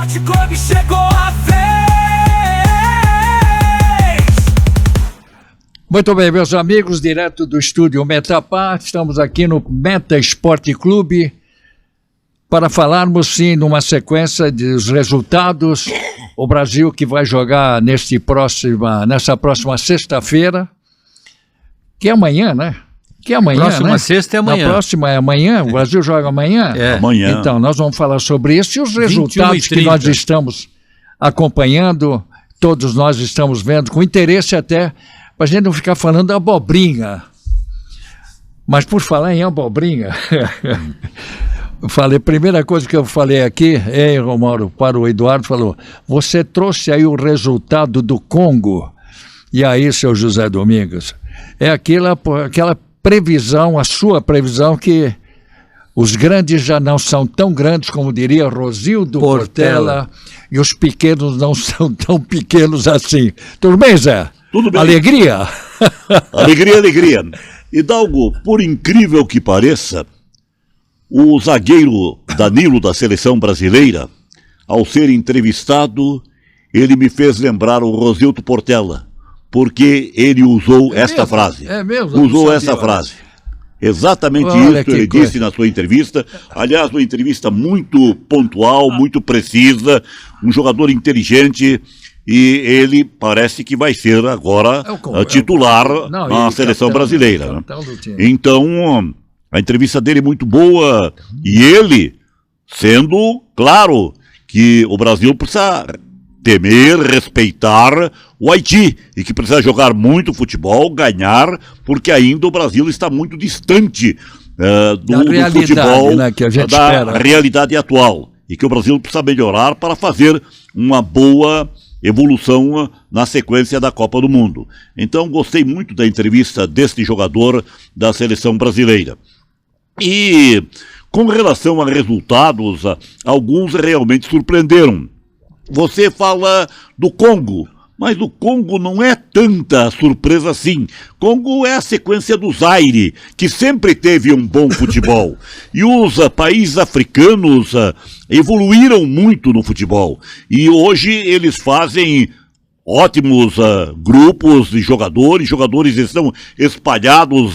Esporte Clube chegou a vez. Muito bem, meus amigos, direto do estúdio Metapar, estamos aqui no Meta Esporte Clube para falarmos, sim, numa sequência dos resultados. O Brasil que vai jogar nessa próxima sexta-feira, que é amanhã, né? Que é amanhã, próxima sexta é amanhã. Na próxima é amanhã? O Brasil joga amanhã? É. Amanhã. Então, nós vamos falar sobre isso e os resultados que 21h30. nós estamos acompanhando, todos nós estamos vendo, com interesse até, para a gente não ficar falando abobrinha. Mas por falar em abobrinha, primeira coisa que eu falei aqui, Romauro, para o Eduardo, falou, você trouxe aí o resultado do Congo. E aí, seu José Domingos, é aquela previsão, a sua previsão que os grandes já não são tão grandes, como diria Rosildo Portela, e os pequenos não são tão pequenos assim. Tudo bem, Zé? Tudo bem. Alegria? Alegria, alegria. Hidalgo, por incrível que pareça, o zagueiro Danilo da seleção brasileira, ao ser entrevistado, ele me fez lembrar o Rosildo Portela, porque ele usou esta frase. É mesmo? Usou essa frase. Exatamente isso ele disse na sua entrevista. Aliás, uma entrevista muito pontual, muito precisa, um jogador inteligente, e ele parece que vai ser agora titular na seleção brasileira. Né? Então, a entrevista dele é muito boa, e ele sendo claro que o Brasil precisa temer, respeitar o Haiti, e que precisa jogar muito futebol, ganhar, porque ainda o Brasil está muito distante do futebol, né, que a gente da espera. Realidade atual, e que o Brasil precisa melhorar para fazer uma boa evolução na sequência da Copa do Mundo. Então, gostei muito da entrevista deste jogador da seleção brasileira. E com relação a resultados, alguns realmente surpreenderam. Você fala do Congo, mas o Congo não é tanta surpresa assim. Congo é a sequência do Zaire, que sempre teve um bom futebol. E os países africanos evoluíram muito no futebol. E hoje eles fazem ótimos grupos de jogadores. Jogadores estão espalhados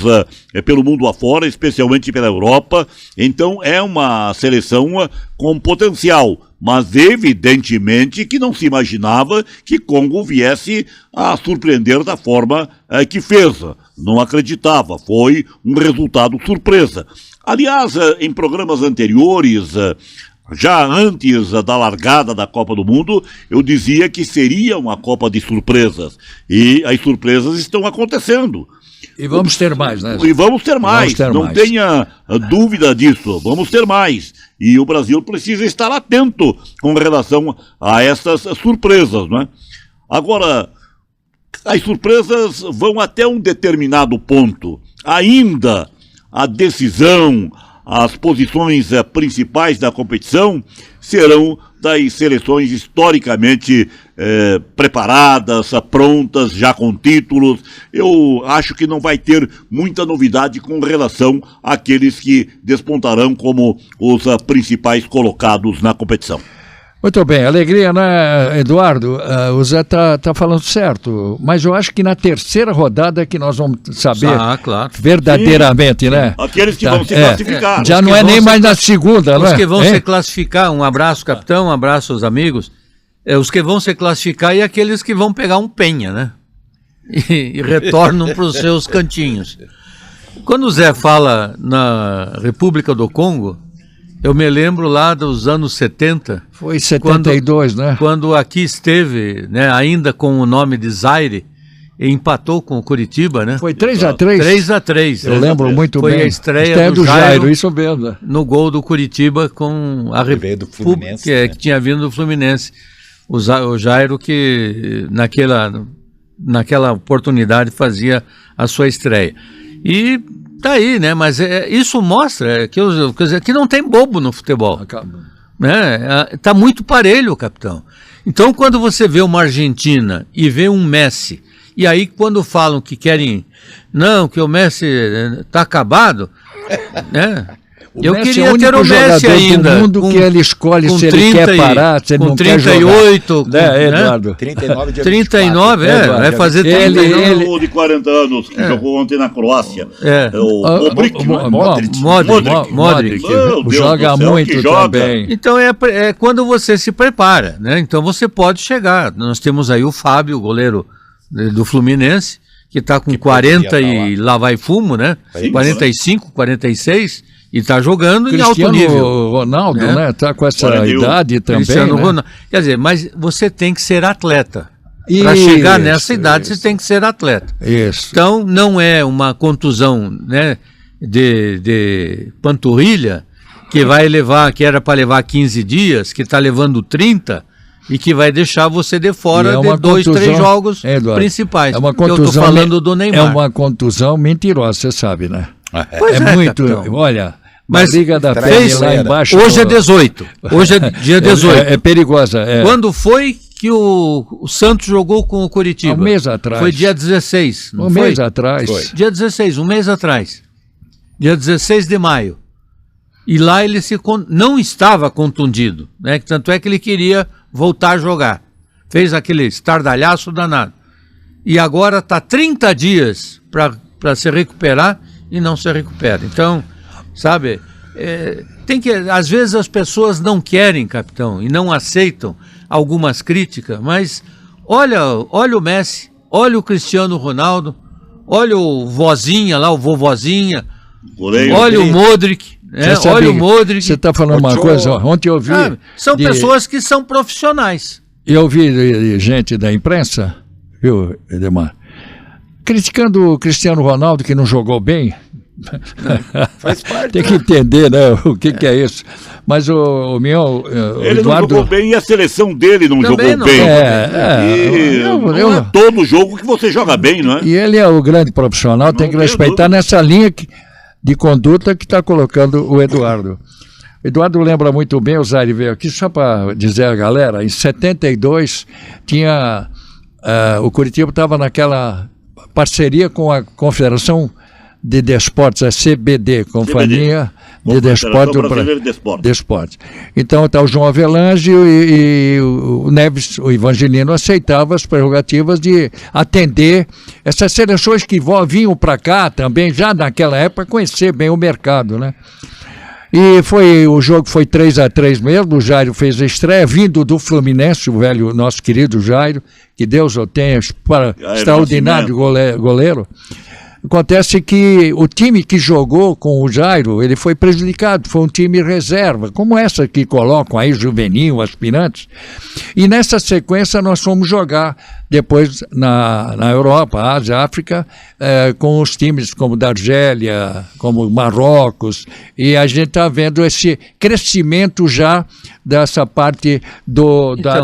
pelo mundo afora, especialmente pela Europa. Então é uma seleção com potencial. Mas evidentemente que não se imaginava que Congo viesse a surpreender da forma que fez. Não acreditava, foi um resultado surpresa. Aliás, em programas anteriores, já antes da largada da Copa do Mundo, eu dizia que seria uma Copa de surpresas. E as surpresas estão acontecendo. E vamos ter mais, né? E vamos ter mais, não tenha dúvida disso, vamos ter mais. E o Brasil precisa estar atento com relação a essas surpresas, não é? Agora, as surpresas vão até um determinado ponto. Ainda a decisão, as posições principais da competição serão das seleções historicamente preparadas, prontas, já com títulos. Eu acho que não vai ter muita novidade com relação àqueles que despontarão como os principais colocados na competição. Muito bem, alegria, né, Eduardo? O Zé tá falando certo, mas eu acho que na terceira rodada é que nós vamos saber verdadeiramente, sim, né? Aqueles que vão se classificar. Já não é nem mais na segunda, né? Os que vão se classificar, um abraço, capitão, um abraço aos amigos, os que vão se classificar e aqueles que vão pegar um penha, né? E retornam para os seus cantinhos. Quando o Zé fala na República do Congo, eu me lembro lá dos anos 70. Foi 72, né? Quando aqui esteve, né, ainda com o nome de Zaire, e empatou com o Curitiba, né? Foi 3-3. 3-3. Eu lembro muito bem. Foi a estreia do Jairo, isso mesmo. No gol do Curitiba com a República, que tinha vindo do Fluminense. O Jairo que naquela oportunidade fazia a sua estreia. E tá aí, né? Mas isso mostra que não tem bobo no futebol. Né? Tá muito parelho, capitão. Então, quando você vê uma Argentina e vê um Messi, e aí quando falam que querem... Não, que o Messi tá acabado, né? Eu Messi queria é o ter único o Messi jogador ainda. do mundo que ele escolhe se ele quer parar, se ele com não 38, quer jogar. Eduardo? 39 dia 39, 24. vai fazer Ele- 39. O de 40 anos que jogou ontem na Croácia. É. O Modric, né? Modric. Meu Deus Joga do céu, muito que joga. também. Então é quando você se prepara, né? Então você pode chegar. Nós temos aí o Fábio, o goleiro do Fluminense, que está com 40 e lá vai fumo, né? Sim, 45, 46 e está jogando em alto Cristiano nível. Ronaldo, né? Tá com essa 41. idade também, Cristiano né? Ronaldo. Quer dizer, mas você tem que ser atleta. Para Isso, chegar nessa idade, isso. você tem que ser atleta. Isso. Então, não é uma contusão, né, de panturrilha que vai levar, que era para levar 15 dias, que está levando 30 e que vai deixar você de fora E é de uma 2, 3 contusão, jogos Eduardo, principais. É uma Que eu contusão, estou falando do Neymar. É uma contusão mentirosa, você sabe, né? Pois é muito. capitão. Olha, Mas briga da fez, pele lá embaixo. Hoje é 18. Hoje é dia 18. É perigosa. É. Quando foi que o Santos jogou com o Coritiba? Um mês atrás. Foi dia 16, não Um foi? mês atrás. Foi. Dia 16, um mês atrás. Dia 16 de maio. E lá ele não estava contundido, né? Tanto é que ele queria voltar a jogar. Fez aquele estardalhaço danado. E agora está 30 dias para se recuperar e não se recupera. Então, sabe, às vezes as pessoas não querem, capitão, e não aceitam algumas críticas, mas olha o Messi, olha o Cristiano Ronaldo, olha o vozinha lá, o vovozinha, Goleiro. olha o Modric, né? Você sabe, Olha o Modric. Você está falando uma Ochoa. coisa, ó, ontem eu vi. São pessoas que são profissionais. Eu vi gente da imprensa, viu, Edemar, criticando o Cristiano Ronaldo que não jogou bem. Faz parte. Tem que entender, né, o que é isso. Mas o meu, o Ele Eduardo... não jogou bem e a seleção dele não Também jogou não. bem. É, Não é todo jogo que você joga bem, não é? E ele é o grande profissional, tem que tenho respeitar dúvida. nessa linha de conduta que está colocando o Eduardo. O Eduardo lembra muito bem, o Zaire veio aqui, só para dizer à galera, em 72 tinha, o Coritiba estava naquela parceria com a Confederação de Desportos, a CBD, Companhia de Desportos Brasileira de Desportos. Desportos. Então está o João Avelange e o Neves, o Evangelino, aceitava as prerrogativas de atender essas seleções que vinham para cá também, já naquela época, conhecer bem o mercado, né? E o jogo foi 3-3 mesmo, o Jairo fez a estreia, vindo do Fluminense, o velho, nosso querido Jairo, que Deus o tenha, extraordinário goleiro. Acontece que o time que jogou com o Jairo, ele foi prejudicado, foi um time reserva, como essa que colocam aí, juvenil, aspirantes. E nessa sequência nós fomos jogar depois na Europa, Ásia, África, com os times como da Argélia, como Marrocos, e a gente está vendo esse crescimento já dessa parte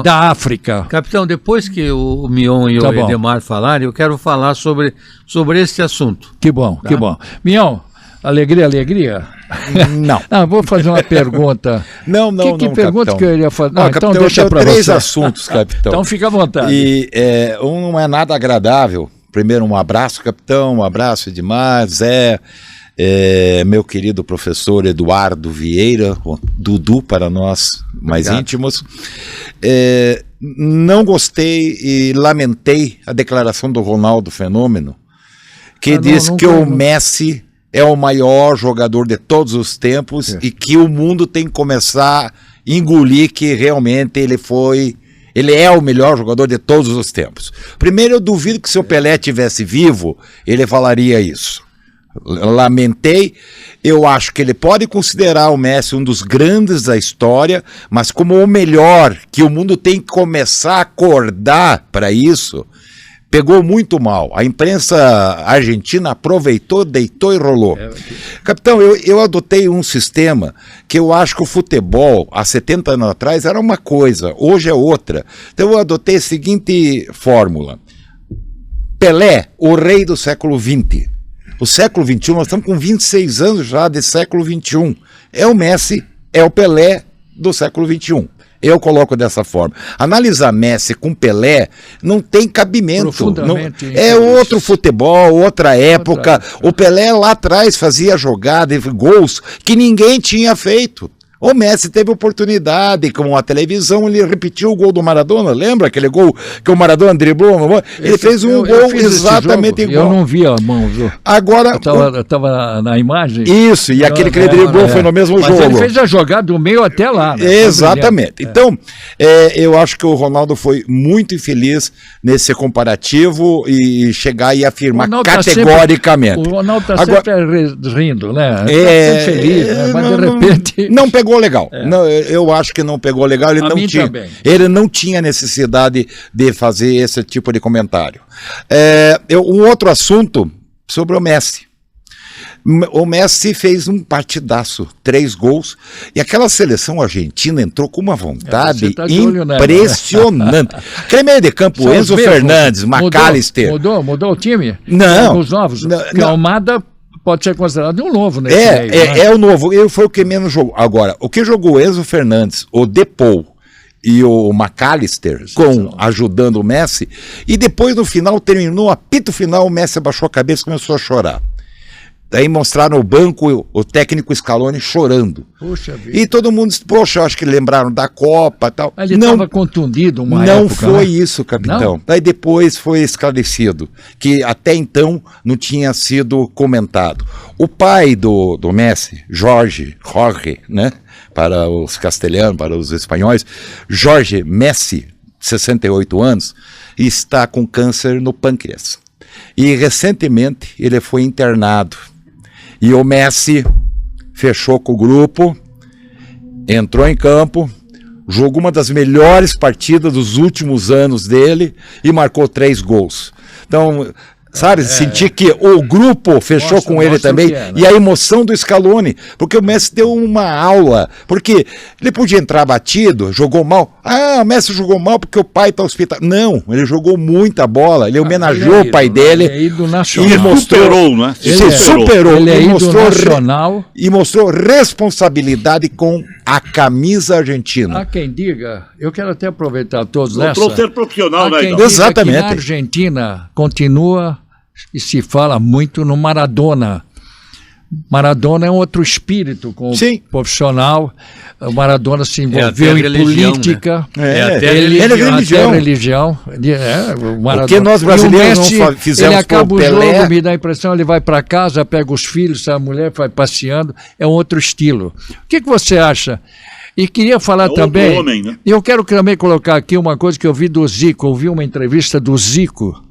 da África. Capitão, depois que o Mion e o Edemar falarem, eu quero falar sobre esse assunto. Que bom, que bom. Mion, alegria? Não. Vou fazer uma pergunta. Não, Que pergunta capitão. que eu iria fazer? Capitão, Então deixa para você. 3 assuntos, capitão. Então fica à vontade. E um não é nada agradável. Primeiro, um abraço, capitão, um abraço, Edmar, Zé, meu querido professor Eduardo Vieira, Dudu para nós mais íntimos. Não gostei e lamentei a declaração do Ronaldo Fenômeno, que diz que o Messi é o maior jogador de todos os tempos e que o mundo tem que começar a engolir que realmente ele é o melhor jogador de todos os tempos. Primeiro, eu duvido que se o Pelé estivesse vivo, ele falaria isso. Lamentei, eu acho que ele pode considerar o Messi um dos grandes da história, mas como o melhor, que o mundo tem que começar a acordar para isso, pegou muito mal. A imprensa argentina aproveitou, deitou e rolou. Capitão, eu adotei um sistema que eu acho que o futebol, há 70 anos atrás, era uma coisa, hoje é outra. Então eu adotei a seguinte fórmula. Pelé, o rei do século XX. O século XXI, nós estamos com 26 anos já de século XXI. É o Messi, é o Pelé do século XXI. Eu coloco dessa forma. Analisar Messi com Pelé não tem cabimento. Profundamente é outro futebol, outra época. O Pelé lá atrás fazia jogada, gols que ninguém tinha feito. O Messi teve oportunidade, com a televisão, ele repetiu o gol do Maradona, lembra aquele gol que o Maradona driblou? Ele fez um gol exatamente igual. Eu não vi a mão, viu? Agora... Eu estava na imagem. Isso, e aquele que ele driblou foi no mesmo jogo. Mas ele fez a jogada do meio até lá. Né? Exatamente. Então, eu acho que o Ronaldo foi muito infeliz nesse comparativo e chegar e afirmar categoricamente. O Ronaldo está sempre rindo, né? Tá sempre feliz, né? Mas de repente... Não pegou legal. Não, eu acho que não pegou legal. Ele não tinha necessidade de fazer esse tipo de comentário. Um outro assunto sobre o Messi. O Messi fez um partidaço, 3 gols, e aquela seleção argentina entrou com uma vontade impressionante. Aquele meio de campo, Enzo Fernandes, McAllister. Mudou o time? Não. Os novos? Porque Almada pode ser considerado um novo, né? É o novo. Ele foi o que menos jogou. Agora, o que jogou o Enzo Fernandes, o Depou e o McAllister ajudando o Messi, e depois no final, terminou, apito final, o Messi abaixou a cabeça e começou a chorar. Daí mostraram o banco, o técnico Scaloni chorando. Puxa vida. E todo mundo disse, poxa, acho que lembraram da Copa e tal. Ele estava contundido uma época. Não foi né? isso, capitão. Não? Daí depois foi esclarecido, que até então não tinha sido comentado. O pai do Messi, Jorge, né? Para os castelhanos, para os espanhóis, Jorge Messi, 68 anos, está com câncer no pâncreas. E recentemente ele foi internado. E o Messi fechou com o grupo, entrou em campo, jogou uma das melhores partidas dos últimos anos dele e marcou 3 gols. Então, sabe, sentir que o grupo fechou com ele também, e a emoção do Scaloni, porque o Messi deu uma aula, porque ele podia entrar batido, jogou mal, o Messi jogou mal porque o pai está hospital. Não, ele jogou muita bola, ele homenageou o pai dele, e mostrou, né? Superou, ele é ídolo nacional. E mostrou responsabilidade com a camisa argentina. Há quem diga, eu quero até aproveitar todos ser profissional, né? Exatamente. Que na Argentina continua e se fala muito no Maradona. Maradona é um outro espírito com o profissional. O Maradona se envolveu em política. Né? Até religião. O Maradona. Porque nós brasileiros não fizemos. Ele acaba o jogo, me dá a impressão, ele vai para casa, pega os filhos, a mulher vai passeando. É um outro estilo. O que você acha? E queria falar também. Homem, né? Eu quero também colocar aqui uma coisa que eu vi do Zico. Ouvi uma entrevista do Zico.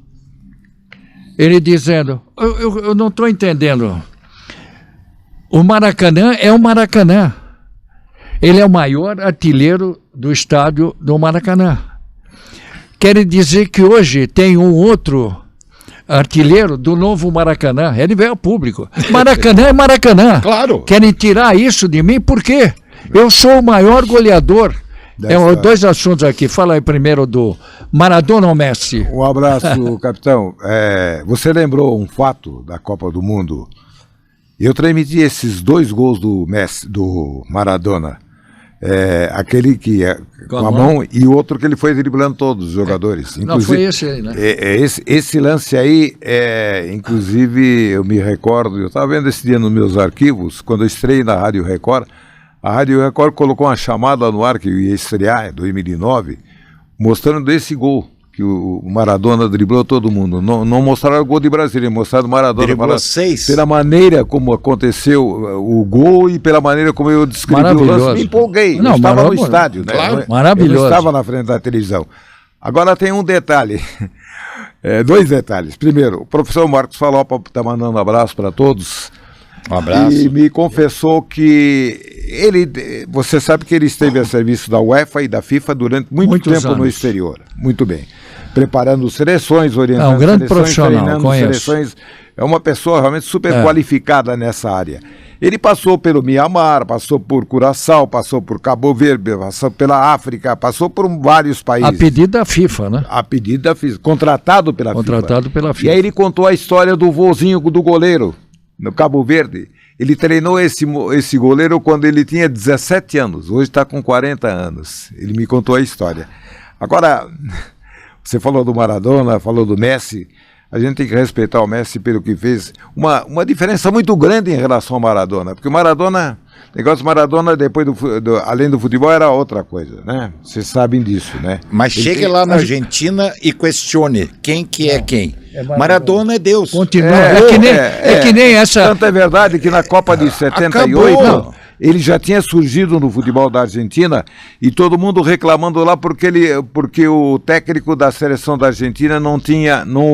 Ele dizendo, eu não estou entendendo, o Maracanã é o Maracanã, ele é o maior artilheiro do estádio do Maracanã. Quer dizer que hoje tem um outro artilheiro do novo Maracanã, ele veio ao público, Maracanã é Maracanã. Claro. Querem tirar isso de mim, por quê? Eu sou o maior goleador. Dois assuntos aqui. Fala aí primeiro do Maradona ou Messi. Um abraço, capitão. Você lembrou um fato da Copa do Mundo? Eu transmiti esses 2 gols do Messi, do Maradona. Aquele que com a mão e o outro que ele foi driblando todos os jogadores. Não, foi esse aí, né? Esse lance aí, inclusive, eu me recordo, eu estava vendo esse dia nos meus arquivos, quando eu estreiei na Rádio Record. A Rádio Record colocou uma chamada no ar que eu ia estrear em 2009, mostrando esse gol que o Maradona driblou todo mundo. Não mostraram o gol de Brasília, mostraram o Maradona. Driblou 6. Pela maneira como aconteceu o gol e pela maneira como eu descrevi o lance, me empolguei. Eu estava no estádio, né? Claro, maravilhoso. Eu não estava na frente da televisão. Agora tem um detalhe, 2 detalhes. Primeiro, o professor Marcos falou, está mandando um abraço para todos. Um abraço. E me confessou que você sabe que ele esteve a serviço da UEFA e da FIFA durante muito tempo anos no exterior. Muito bem. Preparando seleções, orientando um grande seleções, profissional, conheço. Seleções. É uma pessoa realmente super qualificada nessa área. Ele passou pelo Mianmar, passou por Curaçao, passou por Cabo Verde, passou pela África, passou por vários países. A pedido da FIFA, né? A pedido da FIFA. Contratado pela FIFA. Pela FIFA. E aí ele contou a história do vozinho do goleiro no Cabo Verde, Ele treinou esse goleiro quando ele tinha 17 anos, hoje está com 40 anos. Ele me contou a história. Agora, você falou do Maradona, falou do Messi, a gente tem que respeitar o Messi pelo que fez. Uma diferença muito grande em relação ao Maradona, porque o Maradona, o negócio do Maradona, depois além do futebol, era outra coisa, né? Vocês sabem disso, né? Mas chegue lá na Argentina e questione quem que é quem. Maradona é Deus. Continua. É que nem essa. Tanto é verdade que na Copa de 78, ele já tinha surgido no futebol da Argentina e todo mundo reclamando lá porque o técnico da seleção da Argentina não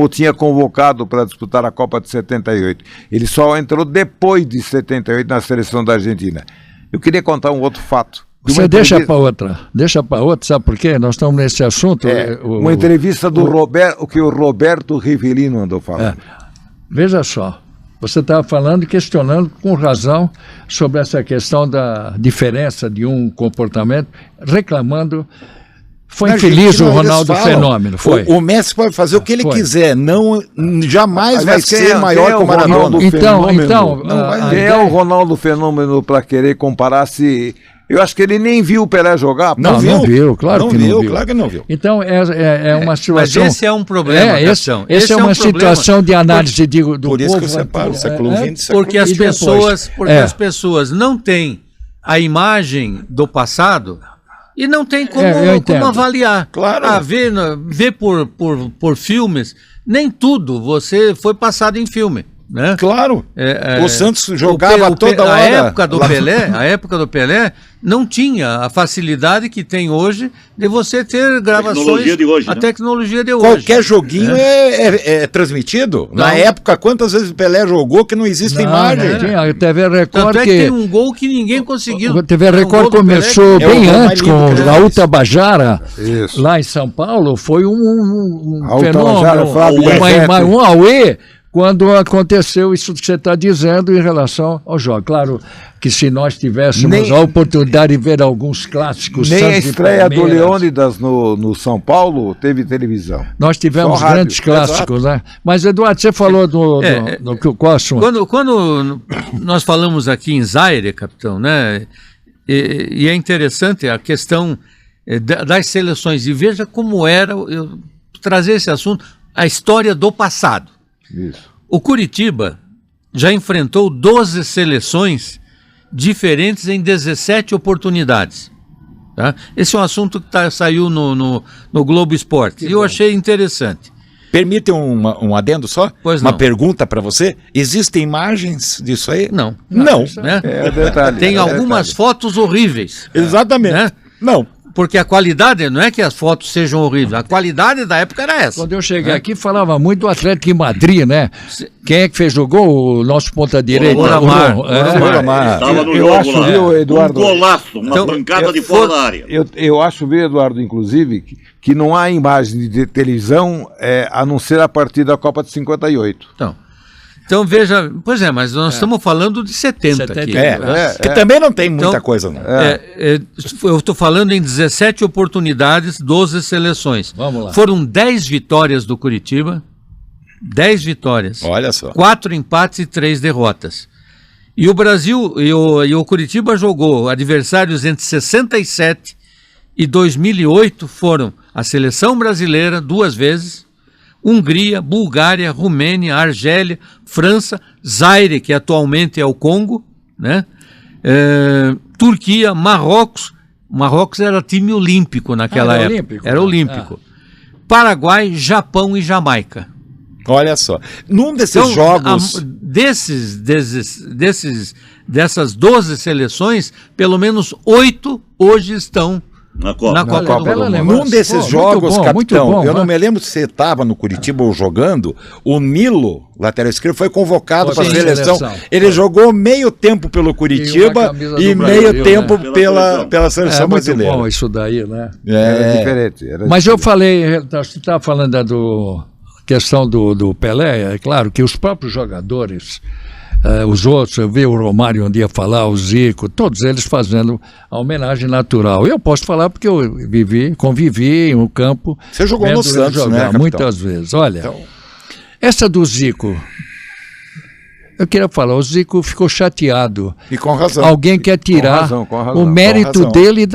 o tinha convocado para disputar a Copa de 78. Ele só entrou depois de 78 na seleção da Argentina. Eu queria contar um outro fato. Você deixa para outra, sabe por quê? Nós estamos nesse assunto. Uma entrevista do que o Roberto Rivelino andou falando. Veja só, você estava falando e questionando com razão sobre essa questão da diferença de um comportamento, reclamando. Foi infeliz o Ronaldo Fenômeno, foi. O Messi pode fazer o que ele quiser, jamais vai ser maior que o Maradona. Então, quem é o Ronaldo Fenômeno para querer comparar-se? Eu acho que ele nem viu o Pelé jogar. Não viu, claro que não viu. Claro que não viu. Então, é uma situação... Mas esse é um problema, essa é uma situação de análise do por isso povo. Que eu separo o século XX e século Porque as pessoas não têm a imagem do passado e não tem como avaliar. Claro. Ver por filmes, nem tudo você foi passado em filme. Né? Claro. O Santos jogava toda hora. A época do Pelé não tinha a facilidade que tem hoje de você ter gravações. A tecnologia de hoje. Qualquer joguinho é transmitido. Não. Na época, quantas vezes o Pelé jogou que não existe imagem? Tinha a TV Record. Tanto é que tem um gol que ninguém conseguiu. A TV Record começou bem antes com o Raul Tabajara, lá em São Paulo. Foi um fenômeno. Um auê. Quando aconteceu isso que você está dizendo em relação ao jogo. Claro que se nós tivéssemos a oportunidade de ver alguns clássicos... Nem a estreia do Leônidas no São Paulo teve televisão. Nós tivemos grandes clássicos, né? Mas, Eduardo, você falou qual assunto? Quando nós falamos aqui em Zaire, capitão, né? E é interessante a questão das seleções. E veja como era, eu trazer esse assunto, a história do passado. Isso. O Curitiba já enfrentou 12 seleções diferentes em 17 oportunidades. Tá? Esse é um assunto que saiu no Globo Esporte. E eu achei interessante. Permite um adendo só? Pois não. Uma pergunta para você. Existem imagens disso aí? Não. Não. Né? Detalhe, tem algumas fotos horríveis. Exatamente. Né? Não. Porque a qualidade, não é que as fotos sejam horríveis, a qualidade da época era essa. Quando eu cheguei aqui, falava muito do Atlético de Madrid, né? Quem é que fez o gol? O nosso ponta-direita. Oramar. Estava no eu jogo acho, lá. Viu, Eduardo, um golaço, uma pancada de fora da área. Eu acho, viu, Eduardo, inclusive, que não há imagem de televisão a não ser a partir da Copa de 58. Então veja, pois mas nós estamos falando de 70 aqui. Que também não tem muita coisa, não. Eu estou falando em 17 oportunidades, 12 seleções. Vamos lá. Foram 10 vitórias do Curitiba, 10 vitórias. Olha só. 4 empates e 3 derrotas. E o Brasil, e o Curitiba jogou adversários entre 67 e 2008, foram a seleção brasileira 2 vezes, Hungria, Bulgária, Romênia, Argélia, França, Zaire, que atualmente é o Congo, né? Turquia, Marrocos. Marrocos era time olímpico naquela época. Olímpico, era olímpico. Paraguai, Japão e Jamaica. Olha só. Num desses jogos... Dessas 12 seleções, pelo menos 8 hoje estão na Copa do Mundo. Num desses jogos, capitão, eu não me lembro se você estava no Curitiba ou jogando, o Nilo, lateral esquerdo, foi convocado para a seleção. Ele jogou meio tempo pelo Curitiba e meio tempo pela seleção brasileira. Muito bom isso daí, né? Era diferente. Mas eu falei, você estava falando da questão do Pelé, é claro que os próprios jogadores... os outros, eu vi o Romário um dia falar, o Zico, todos eles fazendo a homenagem natural. Eu posso falar porque eu convivi no campo. Você jogou no Santos, jogar, né, muitas vezes. Olha, essa do Zico, Eu queria falar, o Zico ficou chateado. E com razão. Alguém quer tirar com razão, o mérito com razão. dele,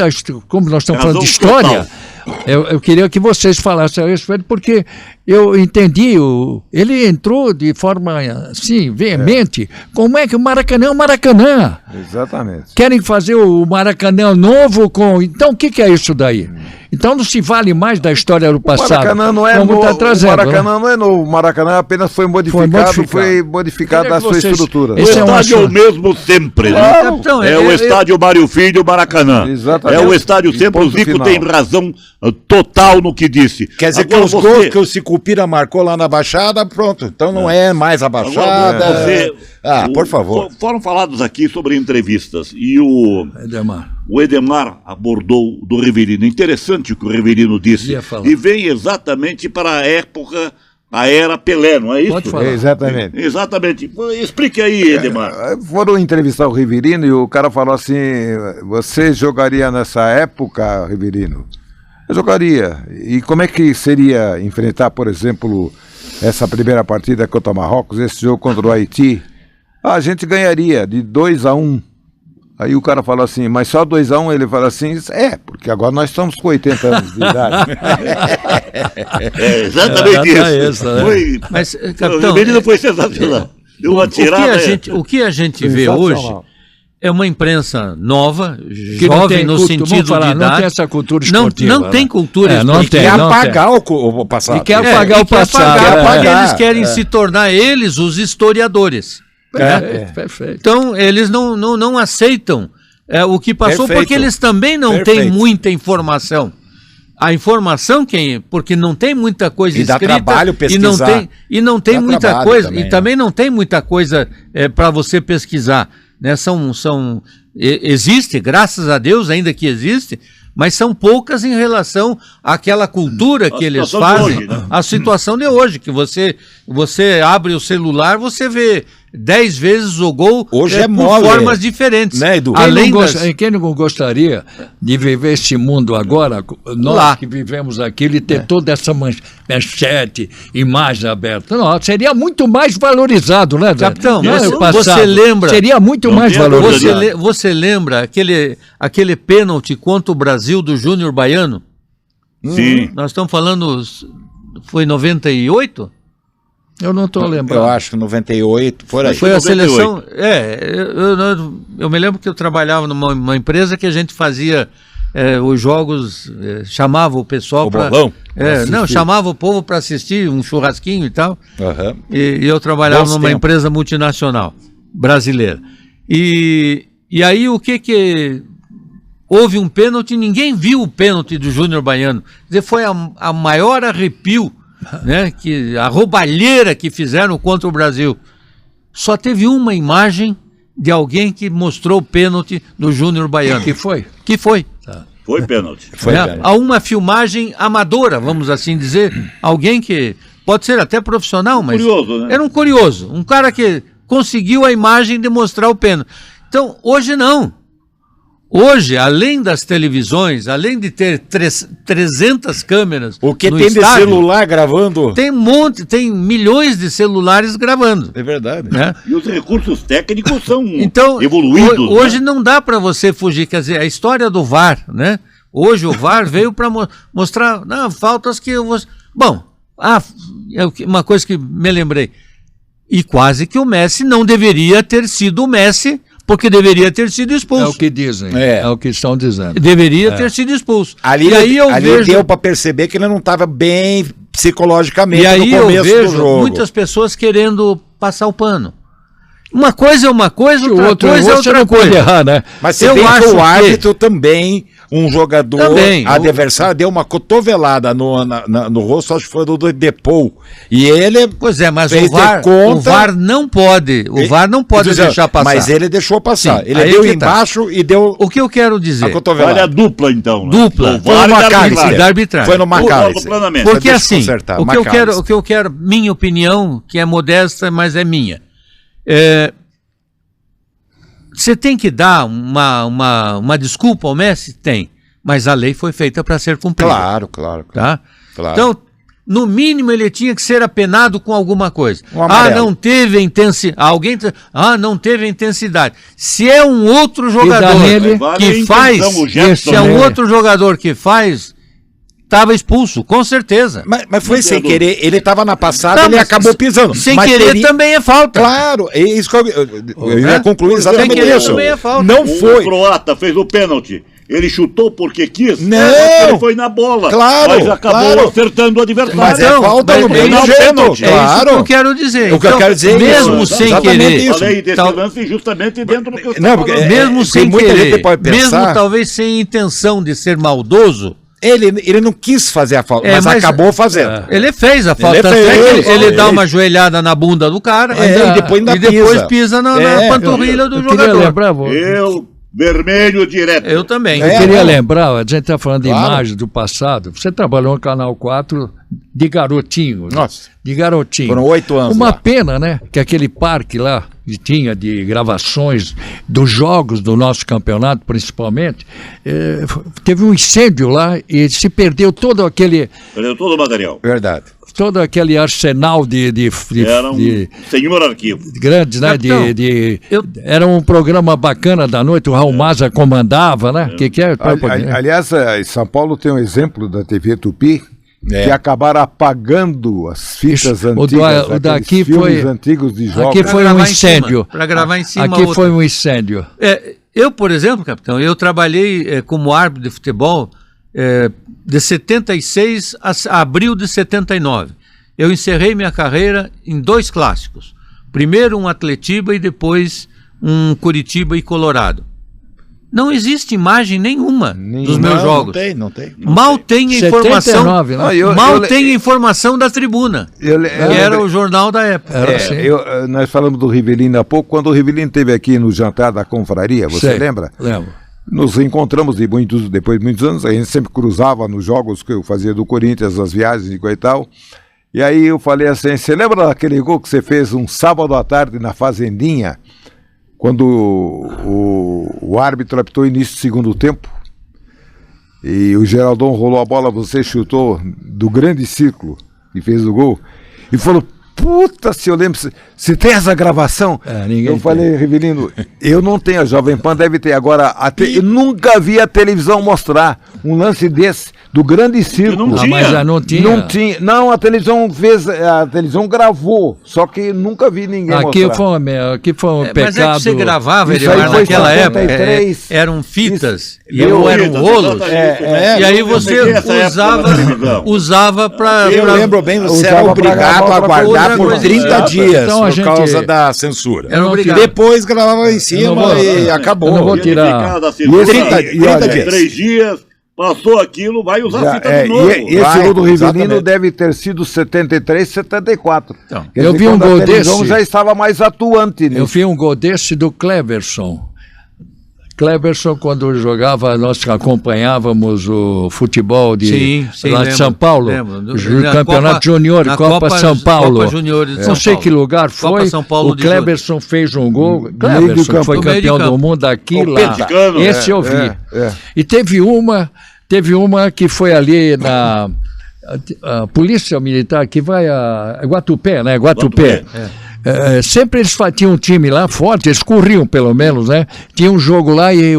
como nós estamos falando de história. Eu queria que vocês falassem a respeito, porque eu entendi, ele entrou de forma assim, veemente. Como é que o Maracanã é o Maracanã? Exatamente. Querem fazer o Maracanã novo com... Então, o que é isso daí? Então não se vale mais da história do passado. O Maracanã não é como novo. tá trazendo, O Maracanã não é novo. O Maracanã apenas foi modificado a sua estrutura. O Esse é um estádio é o assunto. mesmo sempre, né? Claro. Capitão, É o estádio Mário Filho Maracanã. Exatamente. É o estádio sempre. O Ponto Zico final. tem razão total no que disse. Quer dizer Agora que os gols que o Sicupira marcou lá na Baixada, pronto. Então não é mais a Baixada. Agora você- Por favor. Foram falados aqui sobre entrevistas e o Edemar abordou do Rivelino. Interessante o que o Rivelino disse. Ia falar. E vem exatamente para a época, a era Pelé, não é isso? Pode falar. Exatamente. Exatamente. Explique aí, Edemar. Foram entrevistar o Rivelino e o cara falou assim: você jogaria nessa época, Rivelino? Eu jogaria. E como é que seria enfrentar, por exemplo, essa primeira partida contra o Marrocos, esse jogo contra o Haiti? A gente ganharia de 2-1. Aí o cara falou assim, mas só 2-1? Ele fala assim, porque agora nós estamos com 80 anos de idade. É exatamente isso. isso, né? Foi, Mas, o capitão, Rivelino foi sensacional. Deu uma o que tirada. o que a gente vê Sensacional. hoje é uma imprensa nova, Que não jovem tem no cultura, vamos sentido falar, de não idade. tem essa cultura Não, esportiva. não tem né? cultura não esportiva. tem, Quer não apagar o passado. E quer É, apagar e o quer passado. apagar, porque apagar, eles querem se tornar eles os historiadores. Perfeito. Então, eles não aceitam o que passou, Perfeito. porque eles também não têm Perfeito. muita informação. A informação, porque não tem muita coisa E dá escrita trabalho pesquisar. e não tem Dá muita trabalho coisa também, e também não tem muita coisa para você pesquisar, né? Existe, graças a Deus, ainda que existe, mas são poucas em relação àquela cultura que eles situação de fazem, hoje, né? a situação de hoje, que você abre o celular, você vê 10 vezes o gol Hoje é por mole, formas diferentes. né, Edu? Além Quem não gostaria de viver esse mundo agora, nós Lá. que vivemos aqui, ele ter toda essa manchete, imagem aberta. Não, seria muito mais valorizado, né, Zé? Capitão, Não é o você passado. lembra- Seria muito Não mais tem a valorizado. dúvida. Você lembra aquele pênalti contra o Brasil do Júnior Baiano? Sim. Nós estamos falando, foi 98? Eu não estou lembrando. Eu acho que 98, por aí. Foi a 98. seleção. Eu me lembro que eu trabalhava numa empresa que a gente fazia os jogos, chamava o pessoal O para. bolão? Assistir. Não, chamava o povo para assistir um churrasquinho e tal. Aham. E eu trabalhava Bons numa tempos. empresa multinacional brasileira. E aí o que houve um pênalti, ninguém viu o pênalti do Júnior Baiano. Quer dizer, foi a maior arrepio, né, a roubalheira que fizeram contra o Brasil. Só teve uma imagem de alguém que mostrou o pênalti do Júnior Baiano. Que foi? Que foi. Foi pênalti. Foi Né? pênalti. Há uma filmagem amadora, vamos assim dizer. Alguém que pode ser até profissional, mas Curioso, né? era um curioso. Um cara que conseguiu a imagem de mostrar o pênalti. Então, hoje não. Hoje, além das televisões, além de ter 300 câmeras O que no tem estádio, de celular gravando? tem milhões de celulares gravando. É verdade. Né? E os recursos técnicos são Então, evoluídos. hoje né? não dá para você fugir. Quer dizer, a história do VAR, né? Hoje o VAR veio para mostrar faltas que eu vou... Bom, uma coisa que me lembrei. E quase que o Messi não deveria ter sido o Messi, porque deveria ter sido expulso. É o que dizem. É. É o que estão dizendo. Deveria ter sido expulso. Ali, e aí eu vejo... deu para perceber que ele não estava bem psicologicamente E aí no eu começo do vejo jogo. muitas pessoas querendo passar o pano. Uma coisa é uma coisa, outra coisa é você outra não pode coisa. errar, né? Mas você Eu vê que acho o que- árbitro também, um jogador Também, adversário, deu uma cotovelada no rosto, acho que foi do Depou. E ele Pois é, mas fez o VAR, de conta. o VAR não pode, o VAR não pode Quer dizer, deixar passar. Mas ele deixou passar. Sim, Ele aí deu que tá. embaixo e deu O que eu quero dizer? a cotovelada. Olha a dupla, então. Né? Dupla. O Foi VAR no e da McAllister. arbitragem. Da arbitragem. Foi no O McAllister. planamento. Porque Deixa eu assim, consertar, o McAllister. que eu quero, minha opinião, que é modesta, mas é minha. Você tem que dar uma desculpa ao Messi? Tem. Mas a lei foi feita para ser cumprida. Claro. Tá? Claro. Então, no mínimo ele tinha que ser apenado com alguma coisa. Não teve não teve intensidade. Se é um outro jogador que faz, estava expulso, com certeza. Mas foi sem querer, ele estava na passada, ele acabou pisando. Sem querer também é falta. Claro, é isso que eu ia concluir exatamente isso. Também é falta. Não foi. O croata fez o pênalti. Ele chutou porque quis, não, ele foi na bola, mas acabou acertando o adversário. Mas é falta no meio do pênalti. É isso que eu quero dizer. O que eu quero dizer mesmo sem querer. Falei desse lance justamente dentro do que eu não, porque mesmo sem querer, mesmo pensar, talvez sem intenção de ser maldoso, ele não quis fazer a falta, mas acabou fazendo. Ele fez a falta. Ele dá uma joelhada na bunda do cara e depois pisa na panturrilha do jogador. Queria lembrar, vermelho direto. Eu também. Eu queria lembrar, a gente está falando de imagem do passado. Você trabalhou no Canal 4 de garotinho. Nossa. De garotinho. Foram 8 anos. Uma pena, né? Que aquele parque lá que tinha de gravações dos jogos do nosso campeonato, principalmente, teve um incêndio lá e se perdeu todo aquele... Perdeu todo o material. Verdade. Todo aquele arsenal Era um senhor arquivo. Grandes, né? Era um programa bacana da noite, o Raul Maza comandava, né? Aliás, em São Paulo tem um exemplo da TV Tupi, que acabaram apagando as fitas antigas, daqui filmes antigos de jogos. Aqui foi um incêndio. Para gravar em cima. Aqui foi um incêndio. Eu, por exemplo, capitão, eu trabalhei como árbitro de futebol de 76 a abril de 79. Eu encerrei minha carreira em 2 clássicos. Primeiro um Atletiba e depois um Curitiba e Colorado. Não existe imagem nenhuma dos meus jogos. Não tem. Mal tem a informação. 79, né? Tem a informação da tribuna. Que era o jornal da época. Nós falamos do Rivelino há pouco. Quando o Rivelino esteve aqui no jantar da confraria, você lembra? Lembro. Nos encontramos depois de muitos anos. A gente sempre cruzava nos jogos que eu fazia do Corinthians, as viagens e tal. E aí eu falei assim: você lembra daquele gol que você fez um sábado à tarde na Fazendinha? Quando o árbitro apitou início do segundo tempo e o Geraldão rolou a bola, você chutou do grande círculo e fez o gol e falou: puta, se eu lembro, se tem essa gravação. Eu falei: Rivelino, eu não tenho, a Jovem Pan deve ter. Agora, eu nunca vi a televisão mostrar um lance desse, do grande círculo. Não tinha. Mas já não tinha. Não tinha. Não, a televisão gravou, só que nunca vi ninguém mostrar. Aqui foi um pecado. Mas é que você gravava, Isso aí foi naquela 73. época, eram fitas, eram rolos, e aí você usava para... Eu lembro bem, você era obrigado a guardar por 30 dias por causa da censura. Era obrigado. Depois gravava em cima e acabou. Eu não vou tirar. 3 dias, passou aquilo, vai usar a fita de novo. E esse gol do Rivelino deve ter sido 73, 74. Então, eu vi um gol desse. Já estava mais atuante nisso. Eu vi um gol desse do Cleverson. Cleverson, quando jogava, nós acompanhávamos o futebol lá de São Paulo, Campeonato Júnior, Copa São Paulo. Não sei que lugar foi, o Cleverson fez um gol, Cleverson foi campeão do mundo aqui lá. Esse eu vi. E teve uma que foi ali na a Polícia Militar, que vai a Guatupé, né? Guatupé. Sempre eles tinham um time lá forte, eles corriam pelo menos, né? Tinha um jogo lá e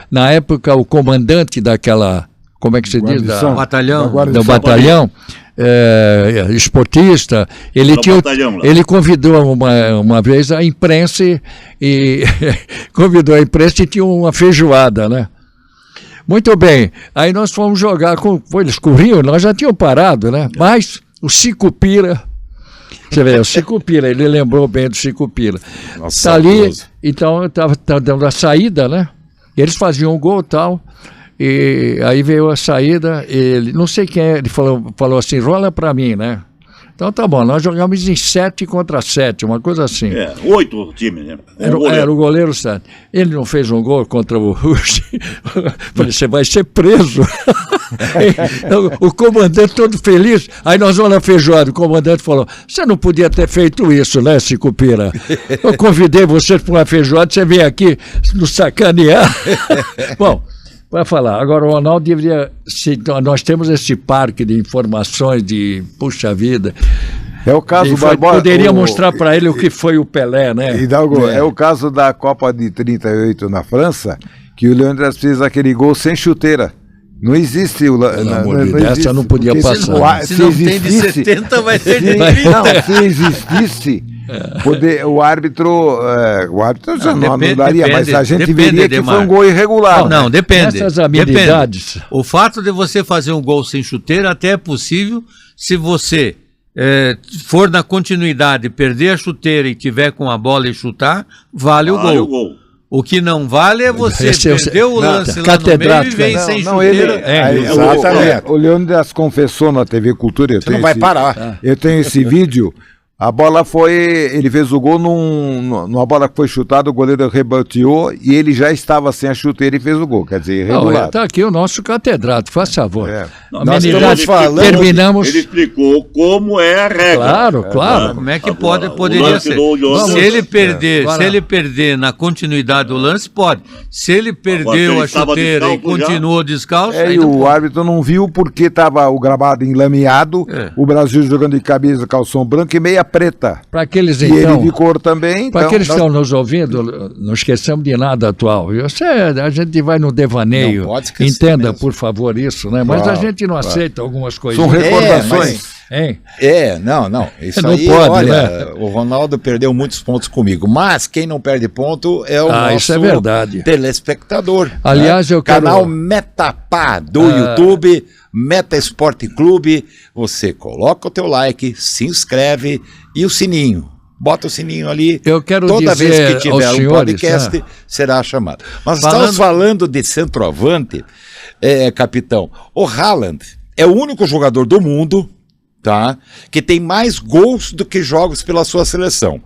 na época o comandante daquela, como é que se diz? Do batalhão, esportista, ele convidou uma vez a imprensa e convidou a imprensa e tinha uma feijoada, né? Muito bem, aí nós fomos jogar, eles corriam, nós já tínhamos parado, né? Mas o Sicupira... Você vê, o Sicupira, ele lembrou bem do Sicupira. Tá ali, então estava dando a saída, né? Eles faziam um gol e tal, e aí veio a saída, ele, não sei quem é, ele falou assim, rola pra mim, né? Então tá bom, nós jogamos em 7 contra 7, uma coisa assim. 8 times, né? Era o goleiro 7. Ele não fez um gol contra o falei, você vai ser preso. O comandante todo feliz. Aí nós vamos na feijoada, o comandante falou, você não podia ter feito isso, né, Sicupira? Eu convidei você para uma feijoada, você vem aqui nos sacanear. Bom, Vai falar. Agora, o Ronaldo deveria... nós temos esse parque de informações de... Puxa vida... É o caso Barbosa. Poderia mostrar para ele o que foi o Pelé, né? Hidalgo, é o caso da Copa de 38 na França, que o Leandro fez aquele gol sem chuteira. Não existe o... Essa não podia passar. Se não tem de 70, vai ter de 30. Não, se existisse, o árbitro já não daria, mas a gente veria que foi um gol irregular. Não, depende. Essas habilidades. Depende. O fato de você fazer um gol sem chuteira até é possível se você for na continuidade, perder a chuteira e tiver com a bola e chutar, vale o gol. O que não vale é você perder o lance lá no meio e vem sem chuteira. Exatamente. O Leônidas confessou na TV Cultura. Você não vai parar. Eu tenho esse vídeo. A bola ele fez o gol numa bola que foi chutada, o goleiro rebateu e ele já estava sem a chuteira e fez o gol, quer dizer, irregular. Está aqui o nosso catedrático, faz favor. Nós estamos falando... Terminamos... Ele explicou como é a regra. Claro. Como é que poderia ser? Se ele perder na continuidade do lance, pode. Se ele perdeu a chuteira e continuou descalço... E o árbitro não viu porque estava o gramado enlameado, o Brasil jogando de camisa, calção branco e meia preta. Para aqueles, e ele de cor também. Para aqueles que estão nos ouvindo, não esqueçamos de nada atual. A gente vai no devaneio. Entenda, por favor, isso, né? Mas a gente não aceita algumas coisas. São recordações. Não. Isso não aí, pode, olha, né? O Ronaldo perdeu muitos pontos comigo, mas quem não perde ponto é o nosso isso é verdade. telespectador. Aliás, eu quero... Canal Metapá do YouTube, Meta Esporte Clube. Você coloca o teu like, se inscreve e o sininho. Bota o sininho ali. Eu quero Toda dizer vez que tiver aos um senhores, podcast, será chamado. Mas estamos falando de centroavante, capitão. O Haaland é o único jogador do mundo, tá, que tem mais gols do que jogos pela sua seleção.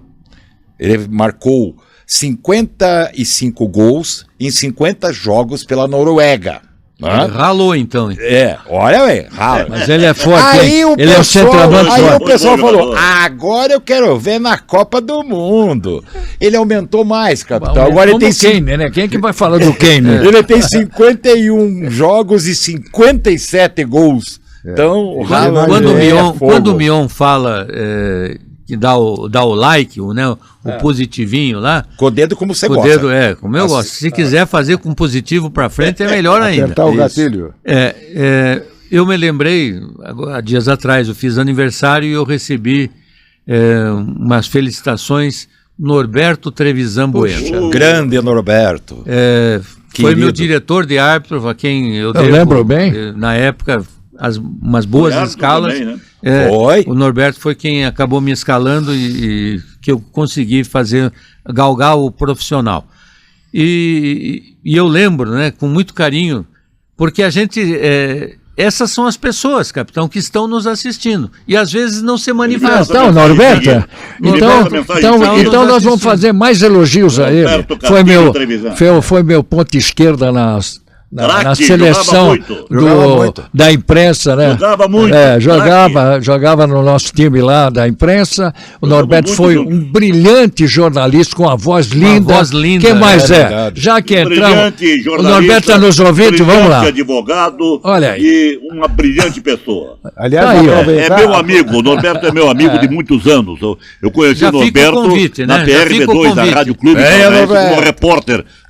Ele marcou 55 gols em 50 jogos pela Noruega. Ralou então. Olha, rala. Mas ele é forte, ele é o centroavante forte. Aí o pessoal falou, agora eu quero ver na Copa do Mundo. Ele aumentou mais, capitão. Agora ele tem Kane, né? Quem é que vai falar do Kane? Ele tem 51 jogos e 57 gols. Então, quando o Mion fala que dá o like, o positivinho lá. Com o dedo como você gosta. Com o dedo, como eu gosto. Se quiser fazer com positivo para frente, é melhor ainda. Apertar o gatilho. Eu me lembrei, há dias atrás, eu fiz aniversário e eu recebi umas felicitações. Norberto Trevisan Bueno. Grande Norberto. Foi meu diretor de árbitro, a quem eu devo, lembro bem. Na época, umas boas escalas. Também, né? O Norberto foi quem acabou me escalando e que eu consegui galgar o profissional. E eu lembro, né, com muito carinho, porque a gente... essas são as pessoas, capitão, que estão nos assistindo. E às vezes não se manifestam. Norberto. Então nós vamos fazer mais elogios a ele. Foi meu ponto esquerda na seleção da imprensa, né? Jogava muito. Jogava no nosso time lá da imprensa. O Norberto foi um brilhante jornalista com a voz linda. Quem mais Já que entramos, o Norberto está nos ouvindo, vamos lá. Advogado. Olha aí. E uma brilhante pessoa. Aliás, é meu amigo. O Norberto é meu amigo de muitos anos. Eu conheci o Norberto na PRB2, da Rádio Clube, como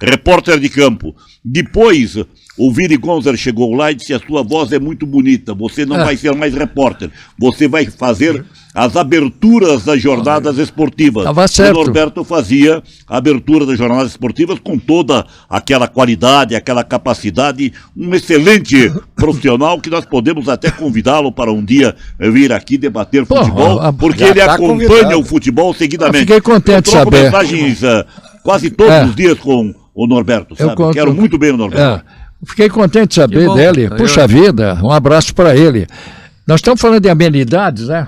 repórter de campo. Depois, o Vini Gonzer chegou lá e disse: a sua voz é muito bonita, você não vai ser mais repórter, você vai fazer as aberturas das jornadas esportivas. Tava certo. O Norberto fazia a abertura das jornadas esportivas com toda aquela qualidade, aquela capacidade, um excelente profissional que nós podemos até convidá-lo para um dia vir aqui debater futebol, porque ele acompanha o futebol seguidamente. Fiquei contente de saber. Mensagens quase todos os dias com o Norberto, sabe? Quero muito bem o Norberto. Fiquei contente de saber dele. Puxa vida, um abraço para ele. Nós estamos falando de amenidades, né?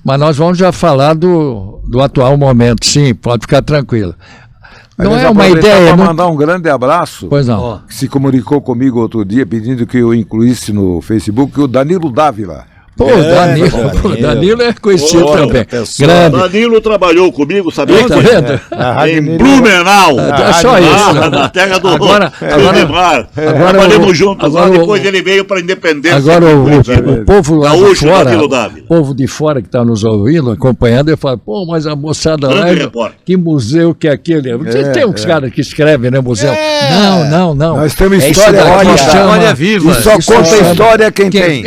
Mas nós vamos já falar do atual momento, sim, pode ficar tranquilo. Não é uma ideia... Para mandar um grande abraço, pois não. Que se comunicou comigo outro dia pedindo que eu incluísse no Facebook o Danilo Dávila. Pô, Danilo é conhecido também. Grande. Danilo trabalhou comigo, sabia? Tá vendo? Em Blumenau. É só isso. Na terra do Agora, trabalhamos juntos lá, depois ele veio para a Independência. Agora o povo lá de Gaúcho, fora, Danilo Dávila. o povo de fora que está nos ouvindo, acompanhando, ele fala, pô, mas a moçada lá, Grande repórter. que museu que é aquele? Tem uns caras que escrevem, né, museu? Não. Nós temos É história, isso daí, olha, História viva. e só Isso conta chama- a história quem tem.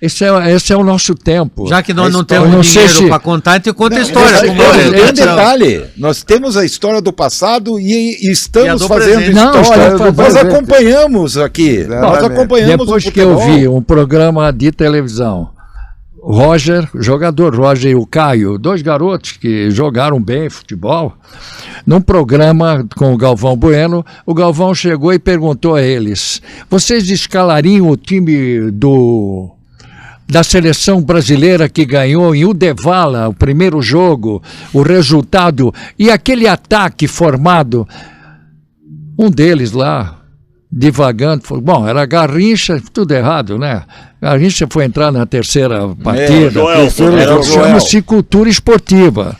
Esse é o nosso tempo. Já que nós não Eu temos não sei dinheiro se- para contar, a gente conta a história. Mas, como tem é. um detalhe, nós temos a história do passado e E a estamos do fazendo presente. Não, história. estamos Nós fazendo. acompanhamos aqui. Nós Exatamente. acompanhamos Depois o que eu futebol. vi um programa de televisão, Roger e o Caio, dois garotos que jogaram bem futebol, num programa com o Galvão Bueno, o Galvão chegou e perguntou a eles: vocês escalariam o time da seleção brasileira que ganhou em Udevala o primeiro jogo, o resultado e aquele ataque formado? Um deles lá, divagando, falou, bom, era Garrincha, tudo errado, né? Garrincha foi entrar na terceira partida. Chama-se cultura esportiva.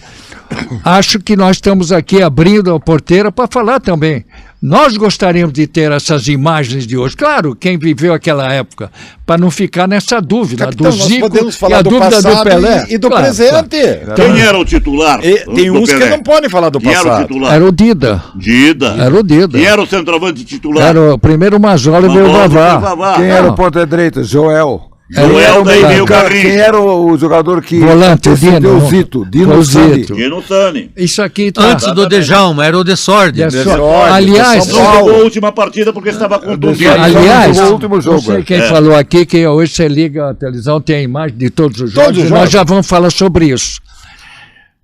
Acho que nós estamos aqui abrindo a porteira para falar também. Nós gostaríamos de ter essas imagens de hoje. Claro, quem viveu aquela época, para não ficar nessa dúvida Capitão, do nós Zico podemos e falar a do dúvida do passado Pelé. e do Claro, presente. Quem era o titular? Tem do uns que Pelé? não podem falar do Quem era o passado. titular? Era o Dida. Dida. Era o Dida. Quem era o centroavante titular? Era o primeiro Mazola e veio o Vavá. Quem era Não. o ponta direita? Joel. Joel, daí veio o Quem Garrincha. era o jogador que Volante, o antecedeu Dino. o Zito? Dino O Sani. Zito. Dino Sani. Isso aqui tá. Antes do Djalma, era o Desorde. Aliás, Não jogou a última partida porque estava contundido. aliás, jogou o último jogo, não sei quem é. falou aqui que hoje você liga a televisão, tem a imagem de todos os jogos, os e jogos. nós já vamos falar sobre isso.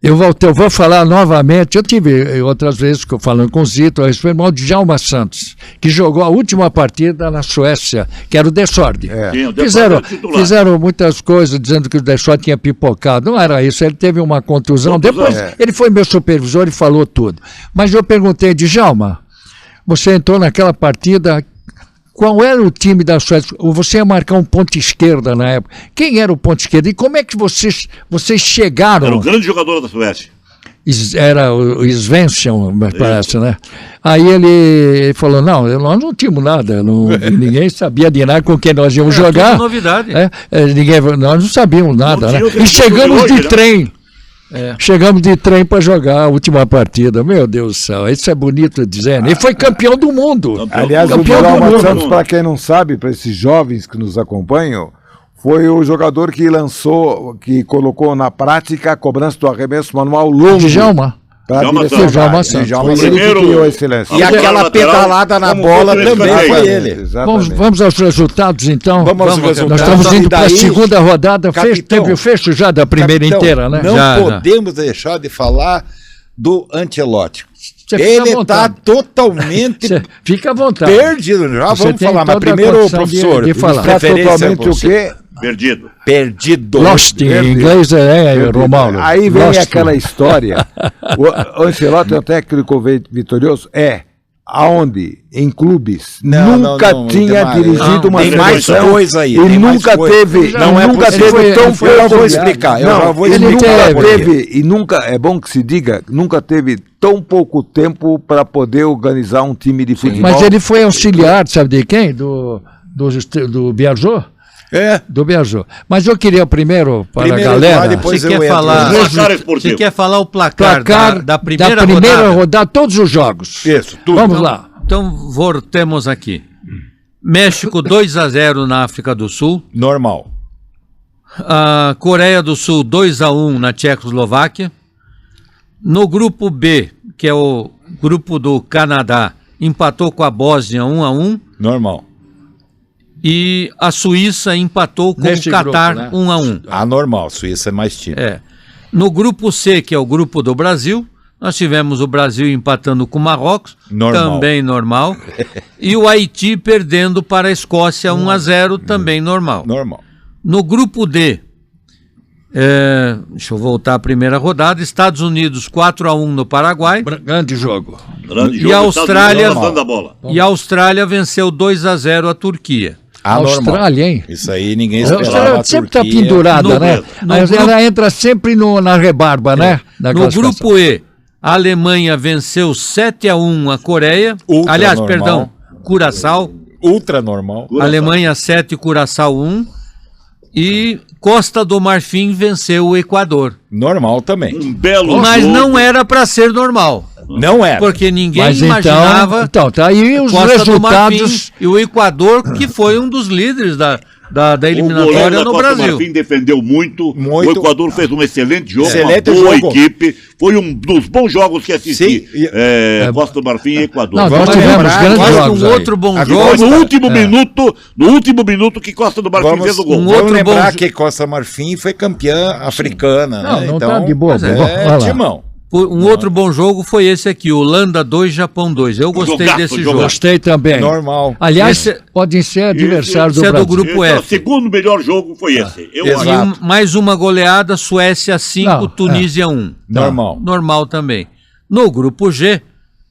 Eu vou falar novamente, eu tive outras vezes que eu falando com o Zito, a respeito do Djalma Santos, que jogou a última partida na Suécia, que era o Desorde. Sim, o Desorde Fizeram, era o titular. fizeram muitas coisas dizendo que o Desorde tinha pipocado. Não era isso, ele teve uma contusão. Depois ele foi meu supervisor e falou tudo. Mas eu perguntei, Djalma, você entrou naquela partida, qual era o time da Suécia? Você ia marcar um ponto esquerda na época. Quem era o ponto esquerda? E como é que vocês chegaram? Era o grande jogador da Suécia. Era o Svensson, me parece, né? Aí ele falou, não, nós não tínhamos nada, ninguém sabia de nada com quem nós íamos jogar. tudo novidade. Nós não sabíamos nada, né? tinha o que E chegamos hoje, de né? trem. Chegamos de trem para jogar a última partida. Meu Deus do céu, isso é bonito dizendo. E foi campeão do mundo. Aliás, o Campeão do Djalma mundo. Santos, para quem não sabe, para esses jovens que nos acompanham, foi o jogador que colocou na prática a cobrança do arremesso manual longo. Djalma. Para a Djalma direção Santos. da área. Djalma Santos. Foi ele Primeiro- que criou a excelência. E aquela lateral, pedalada na como bola foi o também escanteio. foi ele. Exatamente. Vamos aos resultados, então. Vamos aos Nós resultados. estamos indo E para a daí, segunda rodada. capitão, Teve o fecho já da primeira Capitão, inteira, né? Não Já. podemos deixar de falar do Ancelotti. Você fica à Ele está vontade. totalmente Você fica à vontade. perdido. Já Você vamos tem falar, mas toda a primeiro, condição professor, de falar. Está referência totalmente o você. quê? Perdido. Perdido. Lost, em inglês Romualdo. Aí vem Lost. aquela história. O Ancelotti é um técnico vitorioso? Aonde? Em clubes. Não, nunca não, tinha tem mais. dirigido uma Tem mais seleção. coisa aí, E tem mais nunca coisa. teve. Não é nunca possível. teve tão Ele foi- eu já vou pouco- explicar, eu Não, já vou ele explicar nunca por quê. teve, e nunca, é bom que se diga, nunca teve tão pouco tempo para poder organizar um time de futebol. Mas ele foi auxiliar, sabe de quem? Do Biagio? É. Do Biagio. Mas eu queria primeiro, para Primeiro a galera, lá, depois Você eu quer entro. falar, Placar esportivo. você quer falar o placar, placar da primeira rodada, todos os jogos. Isso, tudo. Vamos lá. Então, voltemos aqui. México 2-0 na África do Sul. Normal. A Coreia do Sul 2-1 na Tchecoslováquia. No grupo B, que é o grupo do Canadá, empatou com a Bósnia 1-1. Normal. E a Suíça empatou com Neste o Catar grupo, né? 1-1. Anormal, Suíça é mais time. É. No grupo C, que é o grupo do Brasil, nós tivemos o Brasil empatando com o Marrocos, Normal. também normal, e o Haiti perdendo para a Escócia 1-0, também normal. Normal. No grupo D, deixa eu voltar à primeira rodada, Estados Unidos 4-1 no Paraguai, Grande jogo. Grande E a jogo, Austrália- Estados Unidos lançando a bola. e a Austrália venceu 2-0 a Turquia. Austrália, hein? Isso aí ninguém A esperava. Austrália sempre está Turquia. pendurada, né? Ela entra sempre na rebarba, né? Da No classificação. grupo E, a Alemanha venceu 7-1 a Coreia. Ultra Aliás, normal. perdão, Curaçao. Ultra normal. Alemanha 7, Curaçao 1. E Costa do Marfim venceu o Equador. Normal também. Um belo Mas jogo. não era para ser normal. Não é. Porque ninguém Mas imaginava então tá aí os Costa do Marfim resultados. e o Equador, que foi um dos líderes da O goleiro eliminatória da no Costa do Brasil. Marfim defendeu muito. Muito. O Equador fez um excelente jogo, Excelente uma boa jogo. equipe. Foi um dos bons jogos que assisti. Sim, Costa do Marfim e Equador. Não, Vamos nós tivemos lembrar, grandes Mas jogos um aí. outro bom A jogo. Foi Costa- no último minuto que Costa do Marfim fez o gol. um Vamos outro lembrar bom- que Costa Marfim foi campeã africana, Não, né? não Então, tá de boa. é, Vai lá. timão. Um outro bom jogo foi esse aqui, Holanda 2, Japão 2. Eu gostei Jogaço, desse jogaço. jogo. Gostei também. Normal. Aliás, Esse- podem ser adversários esse do é do Brasil. grupo Esse é o F. segundo melhor jogo foi esse. Eu Exato. acho. E mais uma goleada, Suécia 5, Não, Tunísia 1. Normal. Normal também. No grupo G,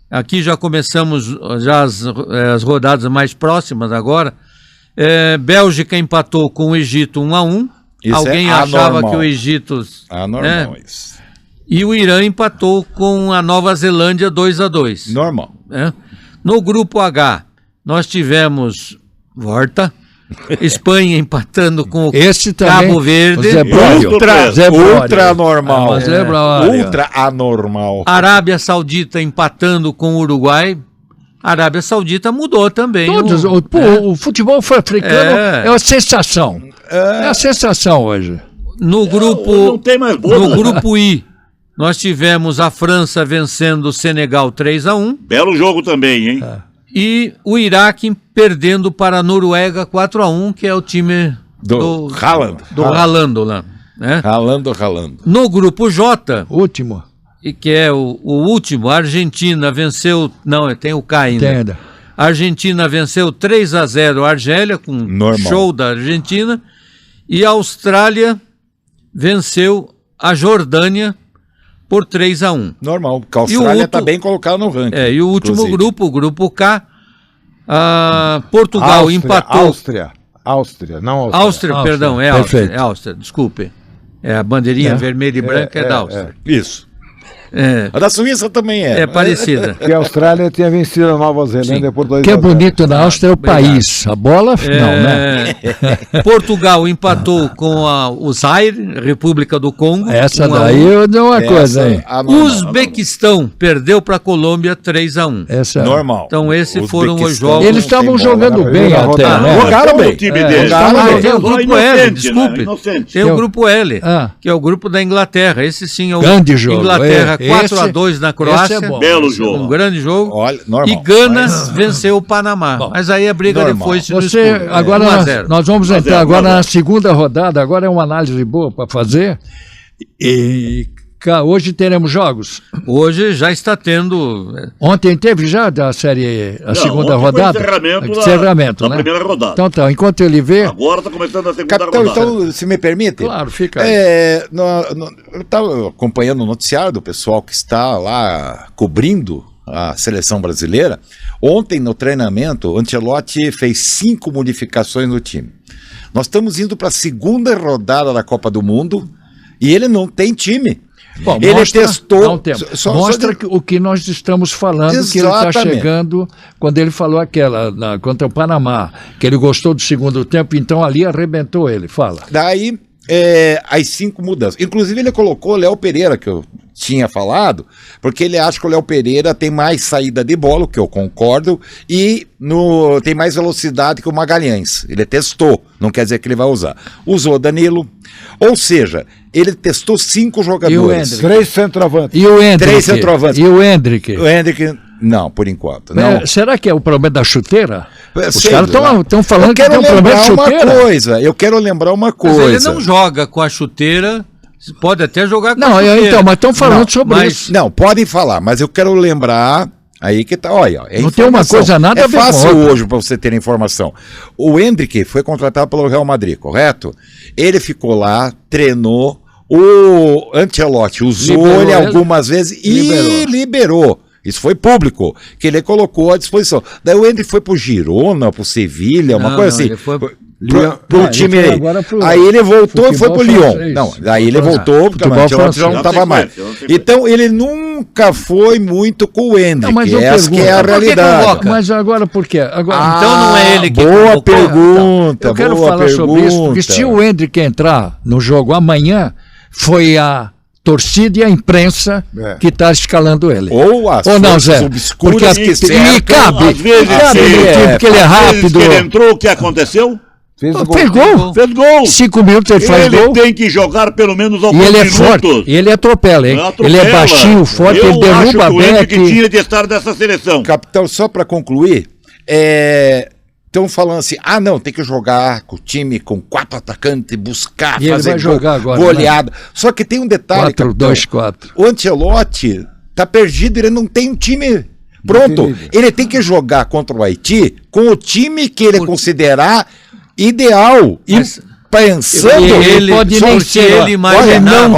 aqui já começamos já as rodadas mais próximas agora. Bélgica empatou com o Egito 1-1. Isso Alguém é achava anormal. que o Egito... Anormal né? isso. E o Irã empatou com a Nova Zelândia 2-2. Normal. Né? No grupo H, nós tivemos Volta, Espanha empatando com o Esse também. Cabo Verde, O Zé Bródio. Ultra- Zé Bródio. Ultra normal. Ah, mas Zé Bródio. Ultra anormal. Arábia Saudita empatando com o Uruguai. A Arábia Saudita mudou também. Todos, o futebol africano É. é uma sensação. É a sensação hoje. No grupo, Não tem mais bola. no grupo I, nós tivemos a França vencendo o Senegal 3-1 Belo jogo também, hein? e o Iraque perdendo para a Noruega 4-1, que é o time Do Haaland. do Ralando lá. Né? Ralando. No grupo J, Último. e que é o último, a Argentina venceu. Não, tem o K ainda. Entenda. A Argentina venceu 3-0 a Argélia, com Normal. show da Argentina. E a Austrália venceu a Jordânia por 3-1. Normal. Porque a E o Austrália outro- está bem colocada no ranking. E o último inclusive. grupo, o grupo K, Portugal empatou. Áustria, não Áustria. Áustria, perdão, é Áustria, Perfeito. é Áustria, desculpe. É a bandeirinha vermelha e branca é da Áustria. Isso. É, A da Suíça também é. é parecida. Que a Austrália tinha vencido a Nova Zelândia por 2-0. O que é bonito na Áustria é o Obrigado. país. A bola, não, né? Portugal empatou com o Zaire, República do Congo. Essa 1-1. daí eu dou uma coisa, hein? anormal. Uzbequistão perdeu para a Colômbia 3-1. Essa, Normal. Então esses foram os Uzbequistão jogos. Eles estavam não tem bola, jogando né? bem Primeira até, rodada. né? Jogaram O bem. time É, dele. jogaram Ah, bem. tem o grupo L, Inocente, desculpe. né? Inocente. Tem o grupo L, Ah. que é o grupo da Inglaterra. Esse sim é o Grande jogo. Inglaterra É, 4-2 na Croácia. esse é bom. Belo jogo. Um grande jogo. Olha, normal. E Gana venceu o Panamá. Mas aí a briga normal. foi-se no Você, escuro. agora 1 a nós, 0. nós vamos 1 a entrar 0, agora 1 a 0. na segunda rodada. Agora é uma análise boa para fazer. E hoje teremos jogos. Hoje já está tendo. Ontem teve já da série a Não, segunda ontem foi rodada? encerramento da né? primeira rodada. Então tá, enquanto ele vê, Agora está começando a segunda Capitão, rodada. então, se me permite? claro, fica aí. Eu estava acompanhando o noticiário do pessoal que está lá cobrindo a seleção brasileira. Ontem, no treinamento, o Ancelotti fez 5 modificações no time. Nós estamos indo para a segunda rodada da Copa do Mundo e ele não tem time. Bom, ele mostra- testou. Dá um tempo. Mostra que o que nós estamos falando, que ele está Exatamente. chegando, quando ele falou contra o Panamá, que ele gostou do segundo tempo, então ali arrebentou ele. Fala. Daí, as 5 mudanças. Inclusive, ele colocou o Léo Pereira, que eu tinha falado, porque ele acha que o Léo Pereira tem mais saída de bola, o que eu concordo, e tem mais velocidade que o Magalhães. Ele testou, não quer dizer que ele vai usar. Usou Danilo, ou seja, ele testou 5 jogadores. Hendrick? 3 centroavantes. E o Hendrick? 3 centroavantes. E o Hendrick? O Hendrick, não, por enquanto. Não. Será que é o problema da chuteira? Os Sei caras lá. estão falando Eu que tem quero um problema de lembrar uma chuteira. coisa. Eu quero lembrar uma Mas coisa. ele não joga com a chuteira. Pode até jogar com Não, a chuteira. então, mas estão falando sobre mas- isso. Não, podem falar, mas eu quero lembrar. Aí que tá, olha. É Não tem uma informação. coisa nada a ver com a fácil outra. hoje para você ter informação. O Hendrick foi contratado pelo Real Madrid, correto? Ele ficou lá, treinou. O Ancelotti usou Liberou ele ele. algumas vezes e liberou. Isso foi público, que ele colocou à disposição. Daí o Hendrick foi pro Girona, pro Sevilha, uma coisa assim. Ele foi Pro time aí. Aí ele voltou e foi pro Lyon. Não, aí ele voltou porque o Ancelotti já não estava mais. Então ele nunca foi muito com o Hendrick. Essa que é a realidade. Mas agora por quê? Agora, então não é ele que boa pergunta. Eu quero falar sobre isso, porque se o Hendrick entrar no jogo amanhã, foi a torcida e a imprensa que está escalando ele. Ou as não, Zé? Obscuras porque que cercam, cabe. Às vezes Porque ele é rápido. Que ele entrou, o que aconteceu? Fez gol. Fez gol. 5 minutos ele faz gol. Ele tem que jogar pelo menos alguns minutos. E ele é forte. E ele atropela, hein? Ele é baixinho, forte, ele derruba bem. Que tinha de estar dessa seleção. Capitão, só para concluir, estão falando assim, não, tem que jogar com o time com 4 atacantes, buscar, e fazer goleada. Né? Só que tem um detalhe, 4-2-4. O Ancelotti tá perdido, ele não tem um time pronto. Ele tem que jogar contra o Haiti com o time que ele considerar ideal. Pensando, ele pode nem ser, ele imaginava,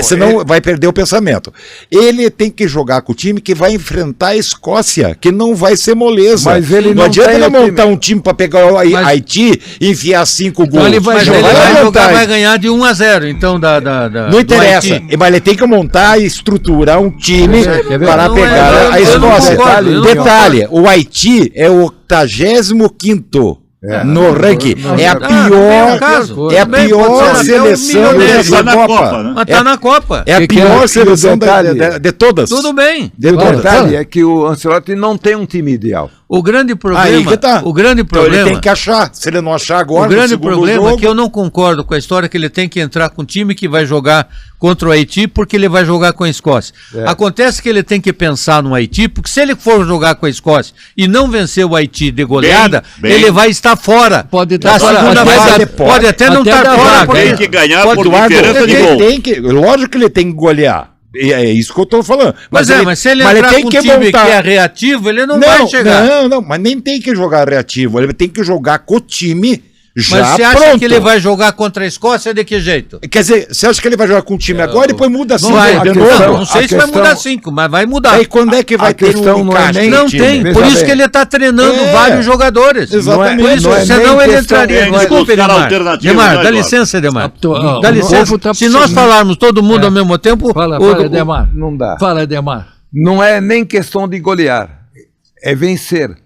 senão vai perder o pensamento. Ele tem que jogar com o time que vai enfrentar a Escócia, que não vai ser moleza. Mas ele não adianta ele montar um time para pegar o Haiti e enfiar 5 gols. Ele vai jogar, vai ganhar de 1-0, então não interessa, mas ele tem que montar e estruturar um time para pegar a Escócia. Detalhe, o Haiti é o 85º no ranking. É a pior seleção dessa Copa. Mas tá na Copa. É a pior seleção de todas. Tudo bem. O detalhe é que o Ancelotti não tem um time ideal. O grande problema, então ele tem que achar. Se ele não achar agora, o grande problema é que eu não concordo com a história que ele tem que entrar com um time que vai jogar contra o Haiti porque ele vai jogar com a Escócia. Acontece que ele tem que pensar no Haiti, porque se ele for jogar com a Escócia e não vencer o Haiti de goleada, ele vai estar fora. Pode estar fora. Pode até não estar fora. Tem que ganhar por diferença de gol. Lógico que ele tem que golear. É isso que eu tô falando. Mas se ele entrar com um time que é reativo, ele não vai chegar. Não, mas nem tem que jogar reativo. Ele tem que jogar com o time já pronto. Mas você acha que ele vai jogar contra a Escócia de que jeito? Quer dizer, você acha que ele vai jogar com o time agora e depois muda 5? Não sei se vai mudar 5, mas vai mudar. E quando é que vai ter um encaixe? Não tem, por isso que ele está treinando vários jogadores. Exatamente. Por isso, senão ele entraria. Desculpe, Demar, dá licença, Demar. Dá licença. Se nós falarmos todo mundo ao mesmo tempo... Fala, Demar. Não dá. Fala, Demar. Não é nem questão de golear, é vencer.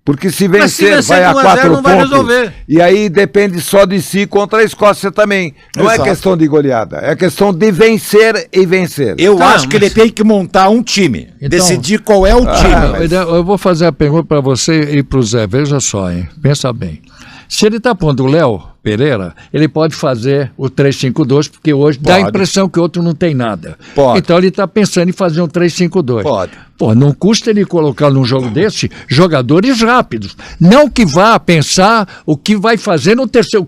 Porque se vencer vai a 4 pontos, e aí depende só de si contra a Escócia também. Não é questão de goleada, é questão de vencer e vencer. Eu acho que ele tem que montar um time, decidir qual é o time. Eu vou fazer a pergunta para você e para o Zé, veja só, hein? Pensa bem. Se ele está pondo o Léo Pereira, ele pode fazer o 3-5-2, porque hoje dá a impressão que o outro não tem nada. Então ele está pensando em fazer um 3-5-2. Pô, não custa ele colocar num jogo desse jogadores rápidos. Não que vá pensar o que vai fazer no terceiro.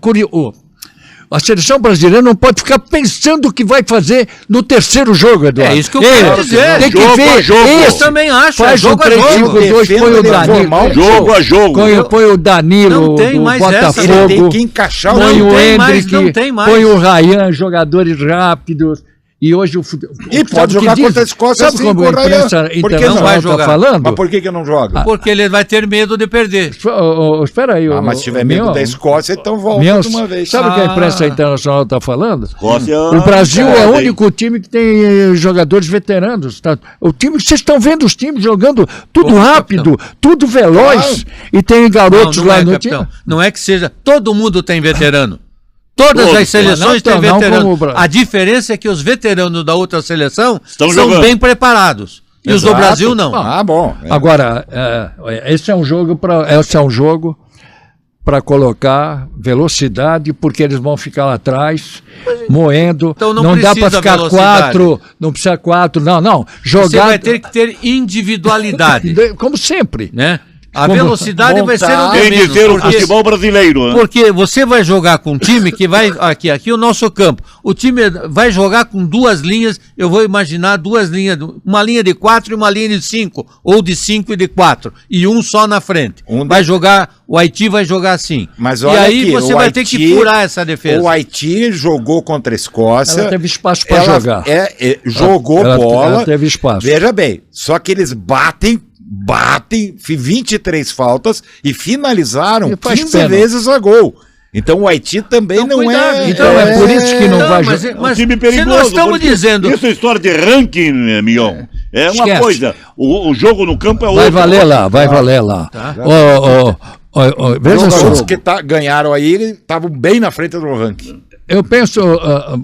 A seleção brasileira não pode ficar pensando o que vai fazer no terceiro jogo, Eduardo. É isso que eu quero dizer. Tem que ver. Eu também acho. Faz um 3-5-2, põe o Danilo. Jogo a jogo. Põe o Danilo do Botafogo. Ele tem que encaixar põe o Hendrick, põe o Ryan, jogadores rápidos. E hoje o futebol. E pode jogar contra a Escócia assim, como a imprensa internacional está falando? Mas por que não joga? Porque ele vai ter medo de perder. Espera aí. Mas se tiver medo da Escócia, então volta de uma vez. Sabe o que a imprensa internacional está falando? Escócia, o Brasil é o único time que tem jogadores veteranos. Tá? O time, vocês estão vendo os times jogando tudo rápido, tudo veloz. E tem garotos lá no time. Não é que seja. Todo mundo tem veterano. Todas as seleções têm veteranos. A diferença é que os veteranos da outra seleção são bem preparados. E os do Brasil não. Bom. Agora, esse é um jogo para colocar velocidade, porque eles vão ficar lá atrás, moendo. Então não dá para ficar velocidade. 4, não precisa 4, não. Jogar... Você vai ter que ter individualidade. Como sempre. Né? A velocidade vai ser o de Tem menos. de ser o porque- futebol brasileiro, né? Porque você vai jogar com um time que vai. Aqui o nosso campo. O time vai jogar com duas linhas. Eu vou imaginar duas linhas. Uma linha de 4 e uma linha de 5. Ou de 5 e de 4. E um só na frente. Vai jogar. O Haiti vai jogar assim. Mas e olha aí aqui, você o vai ter que Haiti- furar essa defesa. O Haiti jogou contra a Escócia. Ela teve espaço para jogar. Jogou bola. Ela teve espaço. Veja bem, só que eles batem 23 faltas e finalizaram E faz 15 pênalti. vezes a gol. Então o Haiti também Então, não cuidado. é. Então é por isso que não vai mas, jogar. mas time se perigoso. nós estamos porque dizendo. Isso é história de ranking, Mignon. É uma Esquece. coisa. O jogo no campo é Vai outro. valer lá, vai valer lá. Veja Os só, outros que ganharam aí estavam bem na frente do ranking. eu penso,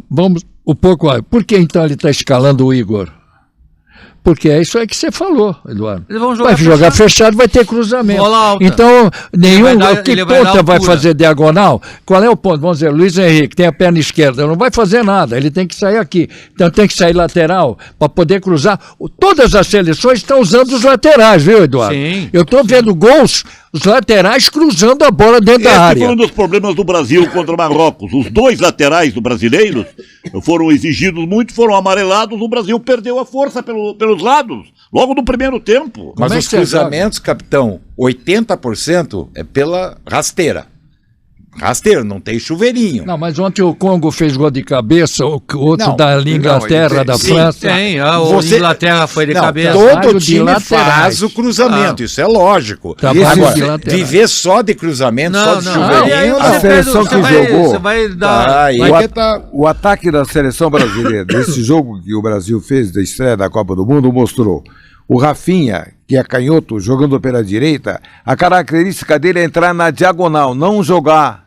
vamos um pouco. Por que então ele está escalando o Igor? Porque é isso aí que você falou, Eduardo. Eles vão jogar Vai jogar fechado. fechado, vai ter cruzamento. Bola alta. Então, Ele vai dar- que ele vai dar ponta vai altura. fazer diagonal? Qual é o ponto? Vamos dizer, Luiz Henrique tem a perna esquerda, não vai fazer nada, ele tem que sair aqui. Então tem que sair lateral para poder cruzar. Todas as seleções estão usando os laterais, viu, Eduardo? Sim. Eu estou vendo gols, os laterais cruzando a bola dentro da Esse área. foi um dos problemas do Brasil contra o Marrocos. Os dois laterais do brasileiros foram exigidos muito, foram amarelados. O Brasil perdeu a força pelos lados, logo no primeiro tempo. Mas Como é os que você cruzamentos, capitão, 80% é pela rasteira. Rasteiro, não tem chuveirinho. Não, mas ontem o Congo fez gol de cabeça, o outro Não, da Inglaterra, não, da sim, França. Tem, a Você- Inglaterra foi de Não, cabeça. Trabalho todo de time laterais. faz o cruzamento, isso é lógico. Trabalho Agora, de laterais. viver só de cruzamento, só Não, de não. chuveirinho, Aí não. você A seleção perde, que você jogou- Você vai dar. Aí vai- que tá- O ataque da seleção brasileira, desse jogo que o Brasil fez da estreia da Copa do Mundo, mostrou o Rafinha, que é canhoto, jogando pela direita, a característica dele é entrar na diagonal, não jogar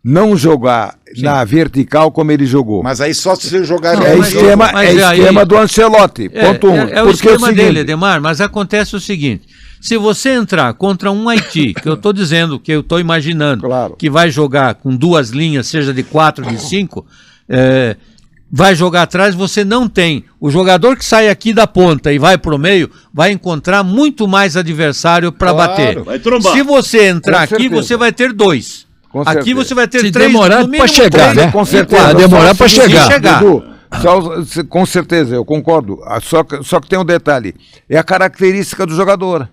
na vertical como ele jogou. Mas aí só se você jogar Não, é mas- esquema, mas é aí- esquema do Ancelotti, ponto um. É o Porque esquema seguinte, dele, Edemar, mas acontece o seguinte: se você entrar contra um Haiti, que eu estou dizendo, que eu estou imaginando, Claro. que vai jogar com duas linhas, seja de 4 de 5, vai jogar atrás, você não tem. O jogador que sai aqui da ponta e vai pro meio, vai encontrar muito mais adversário para Claro, bater. vai trombar. Se você entrar Com aqui, certeza. você vai ter 2. Com Aqui certeza. você vai ter Se 3. demorar pra chegar, né? Com certeza. Vai demorar pra Se chegar. Dudu, com certeza, eu concordo. Só que tem um detalhe. É a característica do jogador.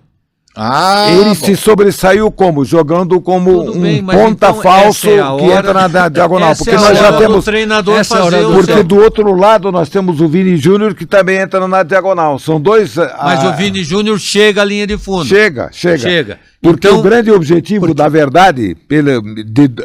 Ele bom. se sobressaiu como? Jogando como Tudo um bem, mas ponta então falso essa é a que hora- entra na diagonal. Essa Porque é a nós já hora do temos. treinador essa é a hora fazer do- o Porque seu- do outro lado nós temos o Vini Júnior que também entra na diagonal. São dois. Mas o Vini Júnior chega à linha de fundo. Chega. Chega. Porque Então- o grande objetivo, na verdade,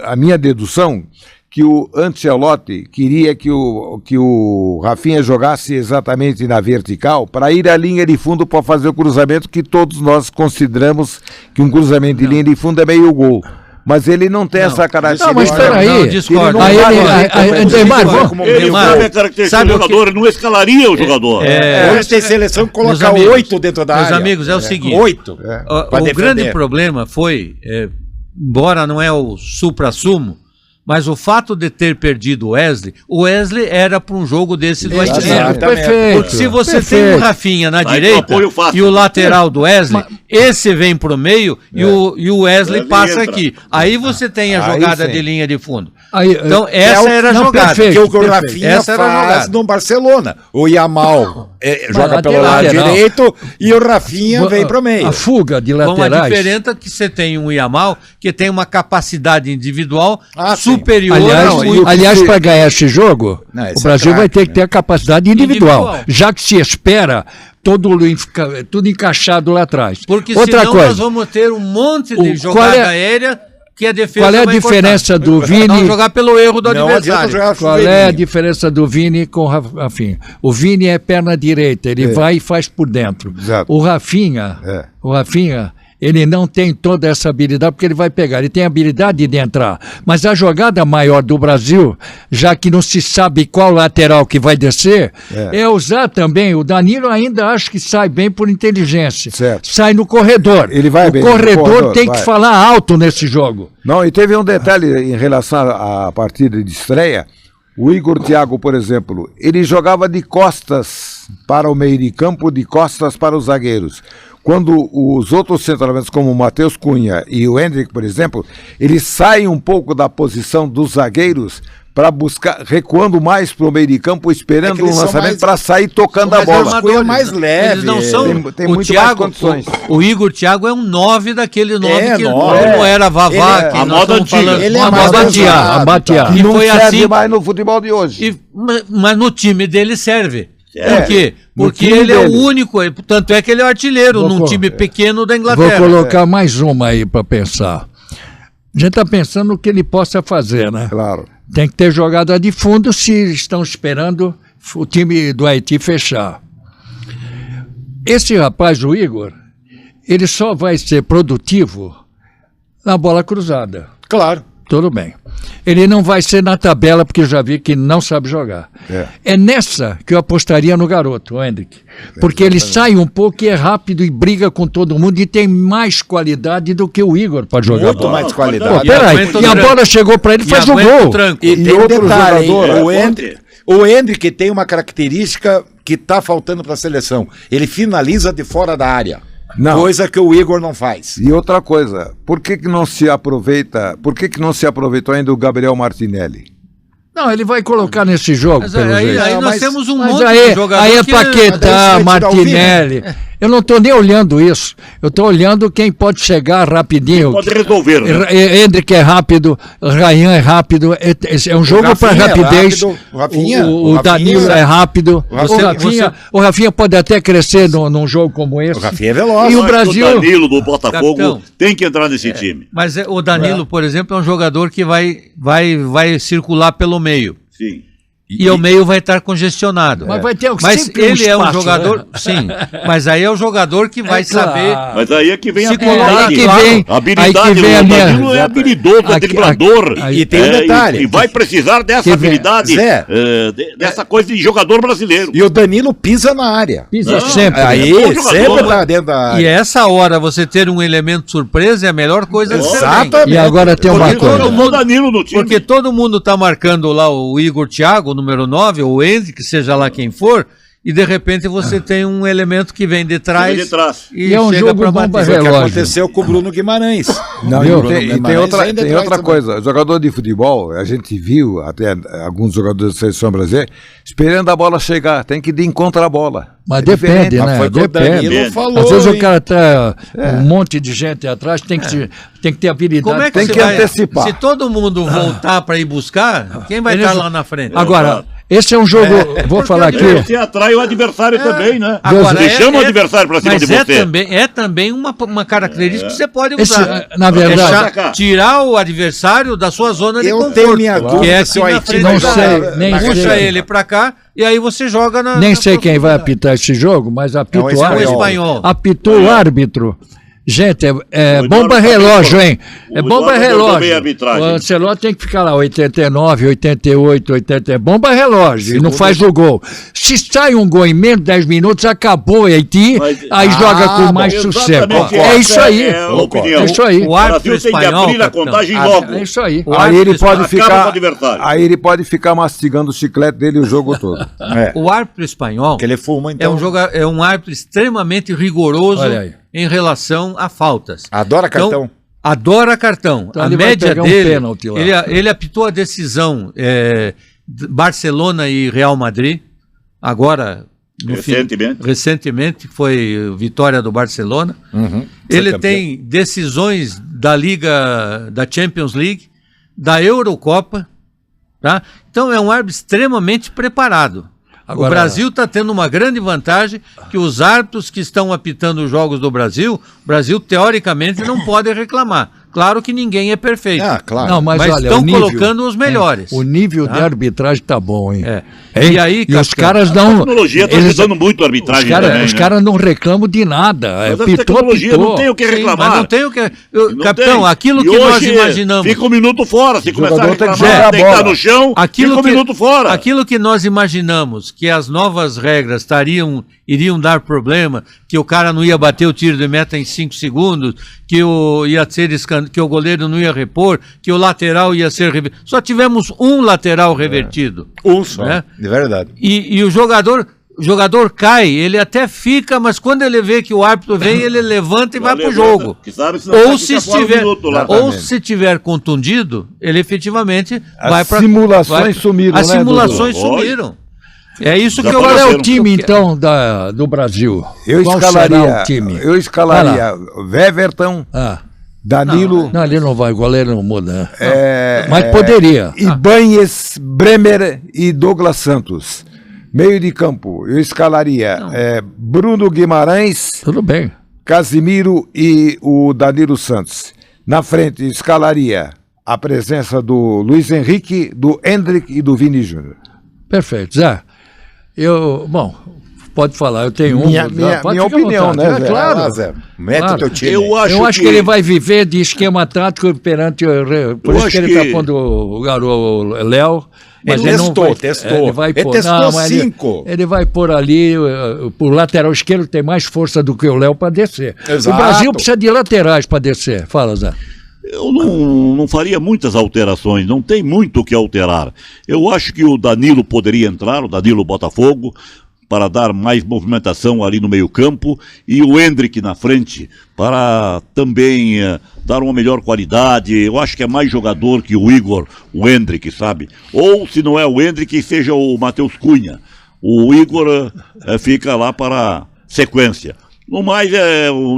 a minha dedução, que o Ancelotti queria que o Rafinha jogasse exatamente na vertical para ir à linha de fundo para fazer o cruzamento que todos nós consideramos que um cruzamento de linha de fundo é meio gol. Mas ele não tem essa característica. Não, mas espera aí. Não, discordo. Ele não Aí vai ele- fazer aí- como- Neymar, Discordo. vamos- Ele Neymar, sabe a característica sabe do o que- jogador, ele não escalaria o jogador. Hoje tem seleção que Meus coloca amigos, 8 dentro da meus área. amigos, é o seguinte. 8. O grande problema foi, embora não é o supra-sumo, mas o fato de ter perdido o Wesley era para um jogo desse do Haiti. Exatamente. Perfeito. Porque se você tem Perfeito. o Rafinha na Aí tu direita apoia o fácil. e o lateral do Wesley, esse vem pro meio e o Wesley Wesley passa entra. aqui. Aí você tem a Aí jogada sim. de linha de fundo. Aí, Então essa era a não, jogada. perfeito. Que é o que o perfeito. Rafinha Essa era a faz jogada. no Barcelona. O Yamal joga pelo lado lateral. direito e o Rafinha vem pro meio. A fuga de Com a laterais. diferença que você tem um Yamal que tem uma capacidade individual Ah, sim. superior Aliás, ao aliás para ganhar esse jogo, Não, esse o Brasil é vai craque, ter que ter a capacidade individual, Individual. já que se espera tudo encaixado lá atrás. Porque Outra senão coisa, nós vamos ter um monte de Qual jogada é- aérea que a defesa qual é a vai diferença cortar. do Vini? Não jogar pelo erro do Não adianta adversário. jogar Qual é a chuveirinho. diferença do Vini com o Rafinha? O Vini é perna direita, ele vai e faz por dentro. Exato. O Rafinha, ele não tem toda essa habilidade, porque ele vai pegar, ele tem a habilidade de entrar. Mas a jogada maior do Brasil, já que não se sabe qual lateral que vai descer, é usar também, o Danilo ainda acho que sai bem por inteligência. Certo. Sai no corredor. Ele vai o bem no corredor corredor, tem vai. que falar alto nesse jogo. Não, e teve um detalhe em relação à partida de estreia. O Igor Thiago, por exemplo, ele jogava de costas para o meio de campo, de costas para os zagueiros. quando os outros centroavantes, como o Matheus Cunha e o Hendrick, por exemplo, eles saem um pouco da posição dos zagueiros para buscar, recuando mais para o meio de campo, esperando um lançamento para sair tocando a bola. Cunha é mais leve. Eles não são. Tem o muito Thiago, mais condições. o Igor Thiago é um 9 daquele 9 que nove. não era Vavá. Ele é- Que a nós moda estamos antiga. falando. Ele é Uma mais moda antiga. avançado, Abatear. Que E não foi serve assim- mais no futebol de hoje. Mas no time dele serve. É. Por quê? No Porque time ele é o dele. único, tanto é que ele é o artilheiro Vou num co- time pequeno da Vou Inglaterra. colocar mais uma aí para pensar. A gente está pensando no que ele possa fazer, né? Claro. Tem que ter jogada de fundo se estão esperando o time do Haiti fechar. Esse rapaz, o Igor, ele só vai ser produtivo na bola cruzada. Claro. Tudo bem. Ele não vai ser na tabela, porque eu já vi que não sabe jogar. É nessa que eu apostaria no garoto, o Hendrick. Porque ele sai um pouco e é rápido e briga com todo mundo e tem mais qualidade do que o Igor para jogar Muito bola. mais Pô, qualidade. peraí, aguenta o e a tranco. bola chegou para ele e E faz o aguenta o gol. tranco. E tem um outro detalhe, hein? jogador, O Hendrick tem uma característica que está faltando para a seleção. Ele finaliza de fora da área. Não. Coisa que o Igor não faz. E outra coisa, por que não se aproveitou ainda o Gabriel Martinelli? Não, ele vai colocar nesse jogo, Mas pelo aí, jeito. aí nós Mas- temos um Mas monte aí, de jogador aí é que... Paquetá, Daí você vai tirar o Martinelli. Eu não estou nem olhando isso. Eu estou olhando quem pode chegar rapidinho. Pode resolver, né? Hendrick é rápido, Ryan é rápido. É um jogo para Rafinha é rapidez. rápido, o Rafinha- o o Rafinha- Danilo é rápido. Você- O Rafinha pode até crescer num jogo como esse. O Rafinha é veloz. E o Acho que Brasil- O Danilo do Botafogo Capitão. tem que entrar nesse time. Mas o Danilo, por exemplo, é um jogador que vai circular pelo meio. Sim. E o meio vai estar congestionado. Mas vai ter Mas sempre um ele é um espaço, jogador, né? sim. Mas aí é o jogador que vai claro. saber. Mas aí é que vem Se a colocar, aí que claro. vem, A habilidade aí que vem a do minha... Danilo é habilidoso, é Aqui- driblador. aí- E tem um detalhe. E vai precisar dessa Que vem- habilidade, Zé. dessa coisa de jogador brasileiro. E o Danilo pisa na área. Pisa Não, sempre. Aí, bom jogador, sempre né? tá dentro da E área. essa hora você ter um elemento surpresa é a melhor coisa que você tem. Exatamente. E agora tem uma Porque coisa. todo mundo Danilo no time. Porque todo mundo tá marcando lá o Igor Thiago, o número 9, ou o Hendrick, seja lá quem for, e de repente você tem um elemento que vem de trás, Vem de trás. e, E é um chega jogo pra bom pra bater. Foi o que relógio. aconteceu com o Bruno Guimarães. Não, Viu? e tem outra, traz também. coisa, jogador de futebol, a gente viu até alguns jogadores da seleção brasileira esperando a bola chegar, tem que ir de encontro à bola. Mas É depende, diferente. né? Foi o que o Depende. Danilo falou. Às vezes o hein? cara tá um monte de gente atrás, tem que ter habilidade. Como é que Tem você que vai, antecipar. se todo mundo voltar para ir buscar, quem vai Ele- estar lá na frente? Agora, esse é um jogo, vou falar aqui, Você atrai o adversário também, né? Agora, Você chama o adversário pra cima mas de você. é também uma característica que você pode Esse, usar. na verdade, Deixar- tirar o adversário da sua zona de Eu conforto. tenho minha que dúvida é se aqui o na Haiti frente não da sei, área. nem Puxa sei. ele pra cá e aí você joga na. nem na sei quem vai profundidade. apitar esse jogo, mas apitou É um o espanhol. Apitou o árbitro. Gente, é O bomba Eduardo relógio, também- hein? É o bomba Eduardo abordou bem relógio. a arbitragem. O Ancelotti tem que ficar lá, 89, 88, 80. É bomba relógio. E não faz o gol. Se sai um gol em menos de 10 minutos, acabou Haiti, Mas- aí joga com mais bom, sossego. exatamente, É isso aí. É a opinião. É isso aí. O O árbitro Brasil tem que espanhol, abrir a capitão. contagem logo. É isso aí. O Aí árbitro ele pode acaba com o ficar, adversário. aí ele pode ficar mastigando o chiclete dele o jogo todo. O árbitro espanhol Que ele fuma, é então. é um árbitro extremamente rigoroso Olha aí. em relação a faltas. Adora cartão. Então, adora cartão. Então a ele vai média pegar um dele, pênalti lá. ele apitou a decisão Barcelona e Real Madrid, agora no recentemente foi vitória do Barcelona. Ele campeão. tem decisões da Liga, da Champions League, da Eurocopa, tá? Então é um árbitro extremamente preparado. Agora- O Brasil está tendo uma grande vantagem que os árbitros que estão apitando os jogos do Brasil, o Brasil teoricamente não pode reclamar. Claro que ninguém é perfeito. Ah, claro. Não, mas, Mas olha, estão o nível, colocando os melhores. O nível Tá? de arbitragem tá bom, hein? É. Hein? E aí, os capitão? caras A não. tecnologia está eles- ajudando muito a arbitragem também, Os né? caras não reclamam de nada. Mas a Pitou, tecnologia pitou. não tem o que Sim, reclamar. mas não tem o que. Não Capitão, tem. aquilo E que nós hoje imaginamos. Fica um minuto fora. Se começar a jogador tem que reclamar, jogar a deitar bola. no chão, fica um minuto fora. Aquilo que nós imaginamos que as novas regras iriam dar problema, que o cara não ia bater o tiro de meta em 5 segundos, que que o goleiro não ia repor, que o lateral ia ser revertido. Só tivemos um lateral revertido. Um só. Né? De verdade. E o jogador O jogador cai, ele até fica, mas quando ele vê que o árbitro vem, ele levanta e vai pro jogo. Ou se estiver contundido, ele efetivamente vai para... Simulações sumiram, As né, simulações Dudu? sumiram. É isso que Qual é o time, eu- então, do Brasil? Eu Qual será escalaria, o time? Weverton, Ah, Danilo, não, ele não vai, o goleiro não muda. é, Mas poderia. Ibanez, Bremer e Douglas Santos. Meio de campo, eu escalaria Bruno Guimarães, Tudo bem. Casimiro e o Danilo Santos. Na frente, escalaria a presença do Luiz Henrique, do Hendrick e do Vini Júnior. Perfeito. Zé, bom, pode falar, eu tenho um. Minha pode ficar à opinião, vontade. né, É, Zé? claro. Vai lá, Zé. Mete Claro. o teu time. Eu Eu acho que ele vai viver de esquema tático perante por Eu isso que acho ele está que- pondo o garoto Léo. Mas Ele não testou, vai, testou. Ele vai Ele pôr, testou não, mas 5. Ele vai pôr ali, por lateral esquerdo tem mais força do que o Léo para descer. Exato. O Brasil precisa de laterais para descer. Fala, Zé. Eu não faria muitas alterações, não tem muito o que alterar. Eu acho que o Danilo poderia entrar, o Danilo Botafogo, para dar mais movimentação ali no meio-campo, e o Hendrick na frente, para também dar uma melhor qualidade. Eu acho que é mais jogador que o Igor, o Hendrick, sabe? Ou, se não é o Hendrick, seja o Matheus Cunha. O Igor fica lá para sequência. No mais,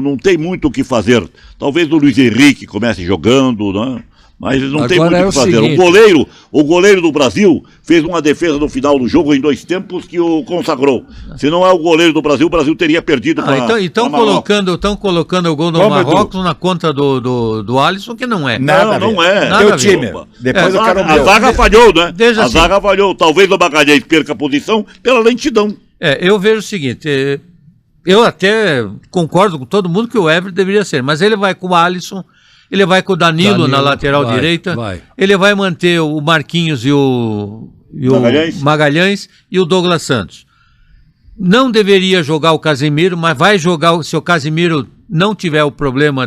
não tem muito o que fazer. Talvez o Luiz Henrique comece jogando, né? Mas não tem Agora muito é o o que fazer. seguinte. O goleiro do Brasil fez uma defesa no final do jogo em 2 tempos que o consagrou. Se não é o goleiro do Brasil, o Brasil teria perdido para Então colocando o gol do Vamos, Marrocos na conta do Alisson, que não é. Nada a ver. não é. Nada Teu a ver. time. Opa. Depois eu quero o A meu. zaga falhou, né? Veja A assim. zaga falhou. Talvez o Magalhães perca a posição pela lentidão. Eu vejo o seguinte, eu até concordo com todo mundo que o Everton deveria ser, mas ele vai com o Alisson, ele vai com o Danilo na lateral vai, direita, vai. ele vai manter o Marquinhos e o Magalhães e o Douglas Santos. Não deveria jogar o Casimiro, mas vai jogar, se o Casimiro não tiver o problema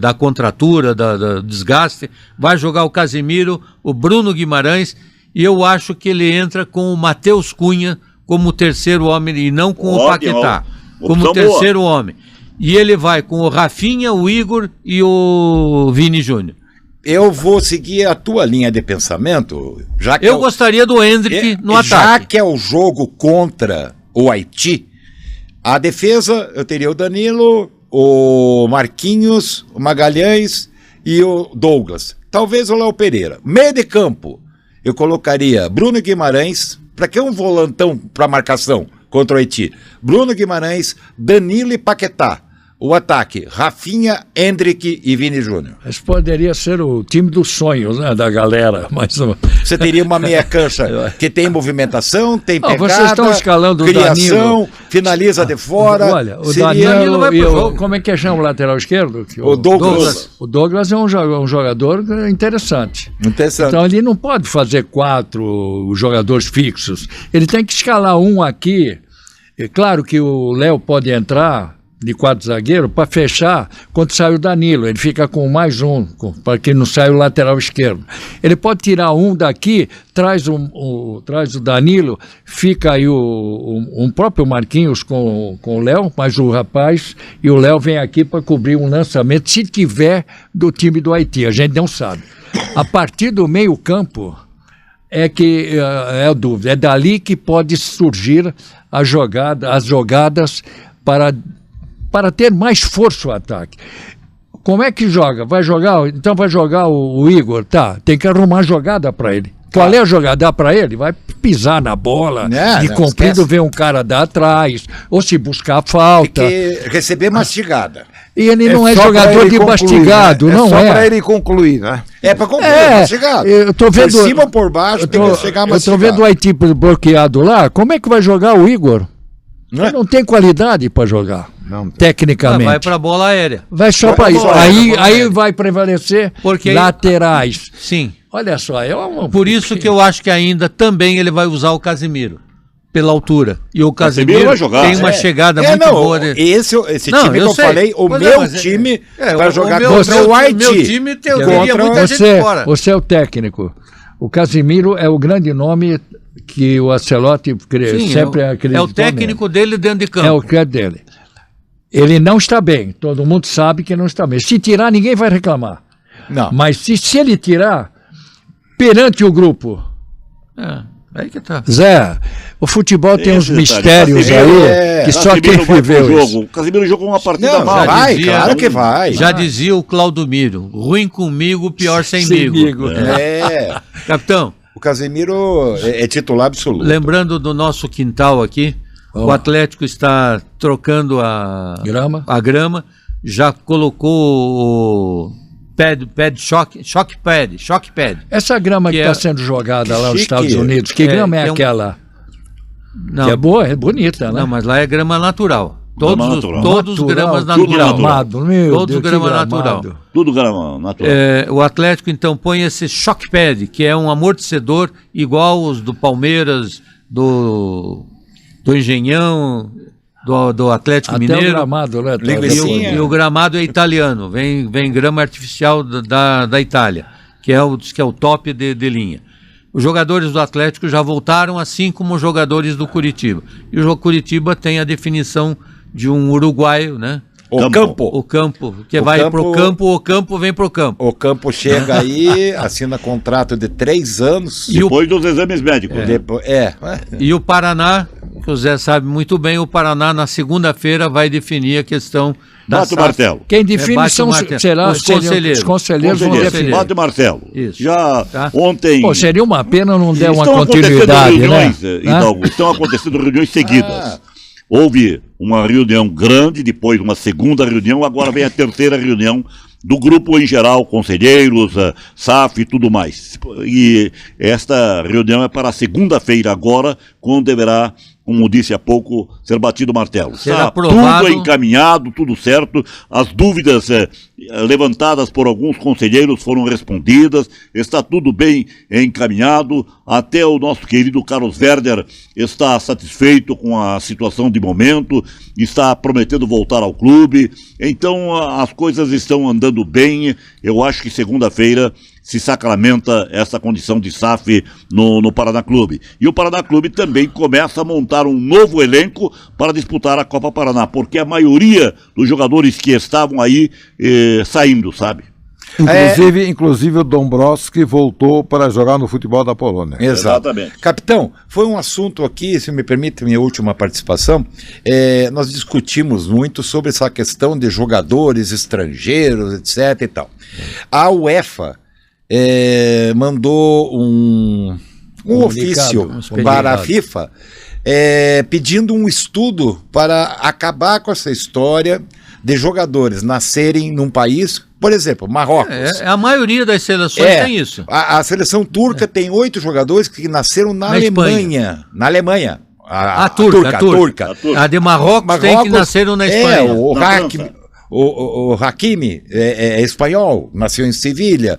da contratura, do desgaste, vai jogar o Casimiro, o Bruno Guimarães, e eu acho que ele entra com o Matheus Cunha como terceiro homem e não com o Paquetá, como opção terceiro homem. E ele vai com o Rafinha, o Igor e o Vini Júnior. Eu vou seguir a tua linha de pensamento, já que Eu gostaria do Hendrick no já ataque. que é o jogo contra o Haiti, a defesa eu teria o Danilo, o Marquinhos, o Magalhães e o Douglas. Talvez o Léo Pereira. Meio de campo, eu colocaria Bruno Guimarães. Para que um volantão para marcação contra o Haiti? Bruno Guimarães, Danilo e Paquetá. O ataque, Rafinha, Hendrick e Vini Júnior. Esse poderia ser o time dos sonhos, né, da galera. Mas, Você teria uma meia cancha que tem movimentação, tem Não, pegada, vocês estão escalando o criação, Danilo. finaliza de fora. olha, o seria- Danilo vai e pro o, jogo. como é que chama o lateral esquerdo? O Douglas. O Douglas é um jogador interessante. Interessante. Então ele não pode fazer 4 jogadores fixos. Ele tem que escalar um aqui. É claro que o Léo pode entrar de 4 zagueiros para fechar quando sai o Danilo. Ele fica com mais um, para que não saia o lateral esquerdo. Ele pode tirar um daqui, traz o Danilo, fica aí um próprio Marquinhos com o Léo, mas o rapaz e o Léo vem aqui para cobrir um lançamento, se tiver do time do Haiti, a gente não sabe. A partir do meio-campo é que é a dúvida, é dali que pode surgir as jogadas para ter mais força o ataque. Como é que joga? Vai jogar o Igor, tá? Tem que arrumar jogada para ele. Qual é a jogada? Dá para ele? Vai pisar na bola, de comprido, ver um cara dar atrás, ou se buscar a falta. Tem que receber mastigada. E ele não é só pra jogador ele de concluir, mastigado, né? não só é. para ele concluir, né? É para concluir, mastigado. Eu tô vendo, por cima ou por baixo, tem que chegar eu tô mastigado. vendo o Haiti bloqueado lá. Como é que vai jogar o Igor? Ele não tem qualidade para jogar, Não. tecnicamente. Vai para a bola aérea. Vai só para isso. Aí vai prevalecer Porque laterais. Sim. Olha só, Por isso que eu acho que ainda também ele vai usar o Casimiro. Pela altura. E o Casimiro vai jogar. tem uma chegada muito boa. Esse Não, time que eu sei. falei, o Pois meu mas time vai jogar meu, contra o Haiti. Meu time teria Contra muita gente fora. Você é o técnico. O Casimiro é o grande nome que o Ancelotti sempre acreditou é o técnico dele dentro de campo. É o que é dele. Ele não está bem, todo mundo sabe que não está bem. Se tirar, ninguém vai reclamar. Não. Mas se ele tirar, perante o grupo... Aí que tá. Zé, o futebol tem uns mistérios Casemiro, aí que só quem viveu isso. O Casemiro jogou uma partida Não, mal. vai, claro que vai. Já dizia o Claudomiro, ruim comigo, pior semigo. Capitão, O Casemiro é titular absoluto. lembrando do nosso quintal aqui, o Atlético está trocando a grama, já colocou o shock pad. Essa grama que está sendo jogada lá nos Estados Unidos, que grama é aquela? Não, que é boa, é bonita, né? Não, mas lá é grama natural. Todos gramas natural. Todos grama natural. Tudo grama natural. O Atlético então põe esse shock pad, que é um amortecedor igual os do Palmeiras, do Engenhão, do Atlético Até Mineiro. O gramado, né? E o gramado é italiano, vem grama artificial da Itália, que é o top de linha. Os jogadores do Atlético já voltaram, assim como os jogadores do Curitiba. E o Curitiba tem a definição de um uruguaio, né? O Campo, que vai pro campo, o Campo vem pro campo. O Campo chega aí, assina contrato de 3 anos. Depois dos exames médicos. E o Paraná, que o Zé sabe muito bem, o Paraná na segunda-feira vai definir a questão da Bate o martelo. Quem define são os conselheiros. Os conselheiros vão definir. Bate o martelo. Isso. Já ontem... Pô, seria uma pena não der uma continuidade, né? Hidalgo, estão acontecendo reuniões seguidas. Houve uma reunião grande, depois uma segunda reunião, agora vem a terceira reunião do grupo em geral, conselheiros, SAF e tudo mais. E esta reunião é para segunda-feira agora, quando deverá, como disse há pouco, ser batido o martelo. Será Está tudo encaminhado, tudo certo, as dúvidas levantadas por alguns conselheiros foram respondidas, está tudo bem encaminhado, até o nosso querido Carlos Werder está satisfeito com a situação de momento, está prometendo voltar ao clube, então as coisas estão andando bem. Eu acho que segunda-feira se sacramenta essa condição de SAF no Paraná Clube. E o Paraná Clube também começa a montar um novo elenco para disputar a Copa Paraná, porque a maioria dos jogadores que estavam aí saindo, sabe? Inclusive o Dombrowski voltou para jogar no futebol da Polônia. Exatamente. Capitão, foi um assunto aqui, se me permite minha última participação, nós discutimos muito sobre essa questão de jogadores estrangeiros, etc. e tal. A UEFA mandou um ofício para a FIFA pedindo um estudo para acabar com essa história de jogadores nascerem num país, por exemplo, Marrocos. A maioria das seleções tem isso. A seleção turca tem 8 jogadores que nasceram na Alemanha. Na Alemanha. A turca. A de Marrocos tem que nasceram na Espanha. O Hakimi é espanhol, nasceu em Sevilha.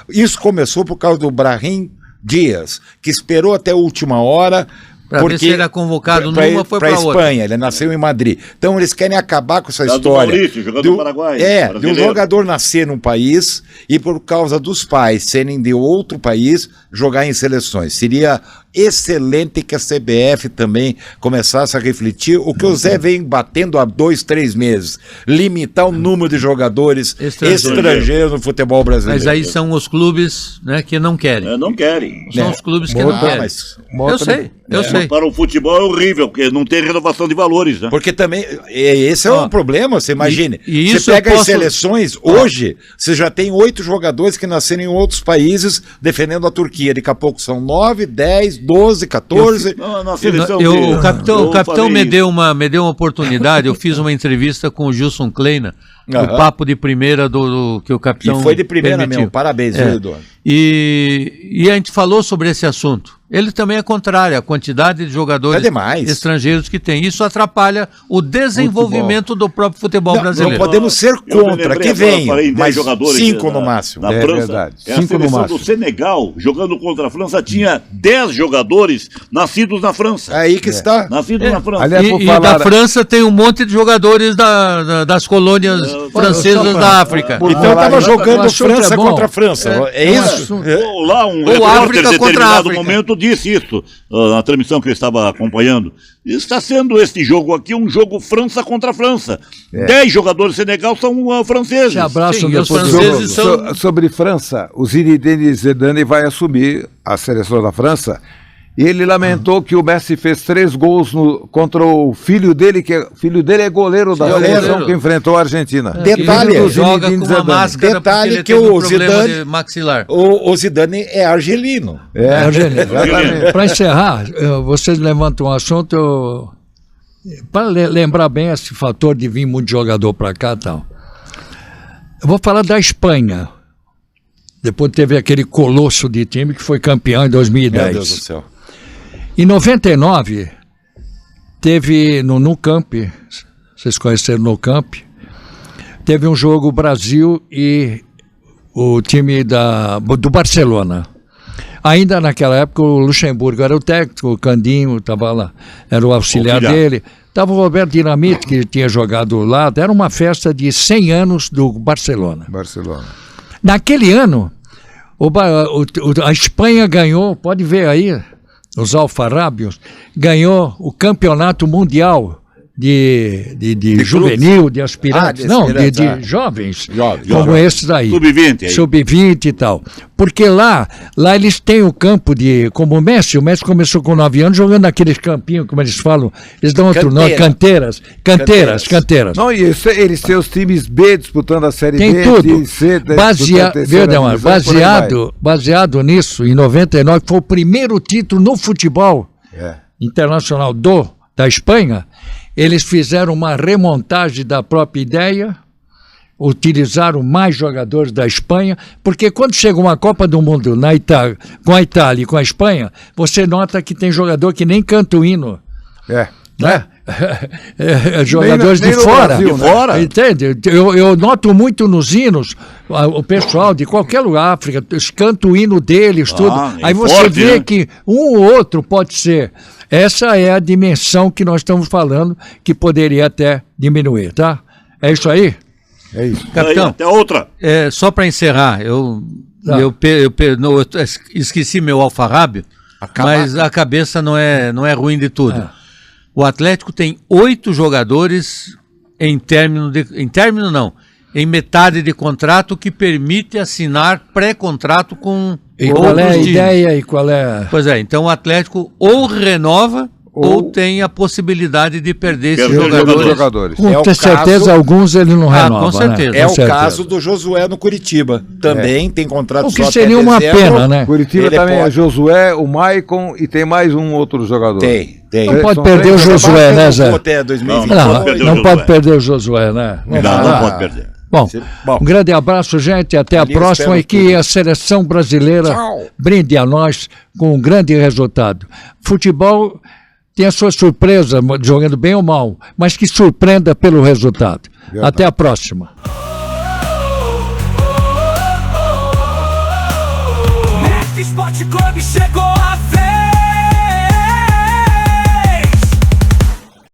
Isso começou por causa do Brahim Dias, que esperou até a última hora. Para ver se ele era convocado numa, foi para outra. Espanha, ele nasceu em Madrid. Então eles querem acabar com essa história. Do Maurício, jogador do Paraguai. De um jogador nascer num país e por causa dos pais serem de outro país, jogar em seleções. Seria excelente que a CBF também começasse a refletir o que o Zé vem batendo há 2, 3 meses. Limitar o número de jogadores estrangeiros no futebol brasileiro. Mas aí são os clubes, né, que não querem. Não querem. São os clubes que não querem. Eu sei. Para o futebol é horrível, porque não tem renovação de valores, né? Porque também, esse é um problema, você imagine. E você pega as seleções, hoje, você já tem 8 jogadores que nasceram em outros países defendendo a Turquia. Daqui a pouco são 9, 10, 12, 14. O capitão me deu uma oportunidade, eu fiz uma entrevista com o Gilson Kleina, o papo de primeira que o capitão E foi de primeira permitiu. mesmo, parabéns, Eduardo. E a gente falou sobre esse assunto. Ele também é contrário, a quantidade de jogadores estrangeiros que tem. Isso atrapalha o desenvolvimento do próprio futebol brasileiro. Não podemos ser contra, que venham, mas 5 no máximo. Na França, verdade. A seleção do Senegal, jogando contra a França, tinha 10 jogadores nascidos na França. É aí que está. Nascidos na França. E da França tem um monte de jogadores das colônias francesas da África. Então estava jogando o assunto França é bom. contra França. É isso? Lá um Ou repórter África em contra determinado África. momento disse isso, na transmissão que eu estava acompanhando. Está sendo este jogo aqui um jogo França contra França. 10 jogadores do Senegal são franceses. Se abraçam Sim, e os depois do franceses jogo. são- Sobre França, o Zinedine Zidane vai assumir a seleção da França. E ele lamentou que o Messi fez 3 gols contra o filho dele, filho dele é goleiro da Goleiro. seleção que enfrentou a Argentina. Detalhe, Filho do Joga Zinedine com uma Zidane. máscara Detalhe porque ele que teve o um problema Zidane- de maxilar. O Zidane é argelino. Exatamente. Para encerrar, vocês levantam um assunto, para lembrar bem esse fator de vir muito jogador para cá e tal. Eu vou falar da Espanha. Depois teve aquele colosso de time que foi campeão em 2010. Meu Deus do céu. Em 99, teve no Nou Camp, vocês conheceram o Nou Camp, teve um jogo Brasil e o time do Barcelona. Ainda naquela época o Luxemburgo era o técnico, o Candinho estava lá, era o auxiliar dele. Estava o Roberto Dinamite, que tinha jogado lá, era uma festa de 100 anos do Barcelona. Barcelona. Naquele ano, a Espanha ganhou, pode ver aí, os alfarrábios, ganhou o campeonato mundial de juvenil, de aspirantes, de jovens, como esses aí. Sub-20 aí. Sub-20 e tal. Porque lá eles têm o campo como o Messi começou com 9 anos jogando naqueles campinhos, como eles falam, eles dão outro nome, canteiras. Não, e eles têm os times B disputando a Série Tem B, tudo. C, Baseado nisso, em 99, foi o primeiro título no futebol internacional da Espanha. Eles fizeram uma remontagem da própria ideia, utilizaram mais jogadores da Espanha, porque quando chega uma Copa do Mundo com a Itália e com a Espanha, você nota que tem jogador que nem canta o hino. Né? Jogadores nem de no fora. Brasil, né? Fora. Entende? Eu noto muito nos hinos, o pessoal de qualquer lugar, África, eles cantam o hino deles, tudo. É Aí você forte, vê né? que um ou outro pode ser. Essa é a dimensão que nós estamos falando, que poderia até diminuir, tá? É isso aí? É isso. Capitão, Até outra. só para encerrar, eu esqueci meu alfarrábio, mas a cabeça não é ruim de tudo. O Atlético tem 8 jogadores em metade de contrato que permite assinar pré-contrato com E qual é a times. ideia e qual é... Pois é, então o Atlético ou renova ou tem a possibilidade de perder esses Perder jogadores. Com É o certeza caso- alguns ele não renova, com certeza. né? É Com o certeza. caso do Josué no Curitiba. Também tem contrato O só que até seria uma dezembro. pena, né? Curitiba Ele também é pode- Josué, o Maicon e tem mais um outro jogador. Tem. Não pode São perder o três Josué, né, Zé? Até 2020. Não, pode perder o não Josué. pode perder o Josué, né? Não pode perder. Bom, Bom. um grande abraço, gente. Até a Ali próxima espero e que tudo. a seleção brasileira Tchau. brinde a nós com um grande resultado. Futebol tem a sua surpresa, jogando bem ou mal, mas que surpreenda pelo resultado. Até a próxima. Mestre Esporte Clube chegou a fé.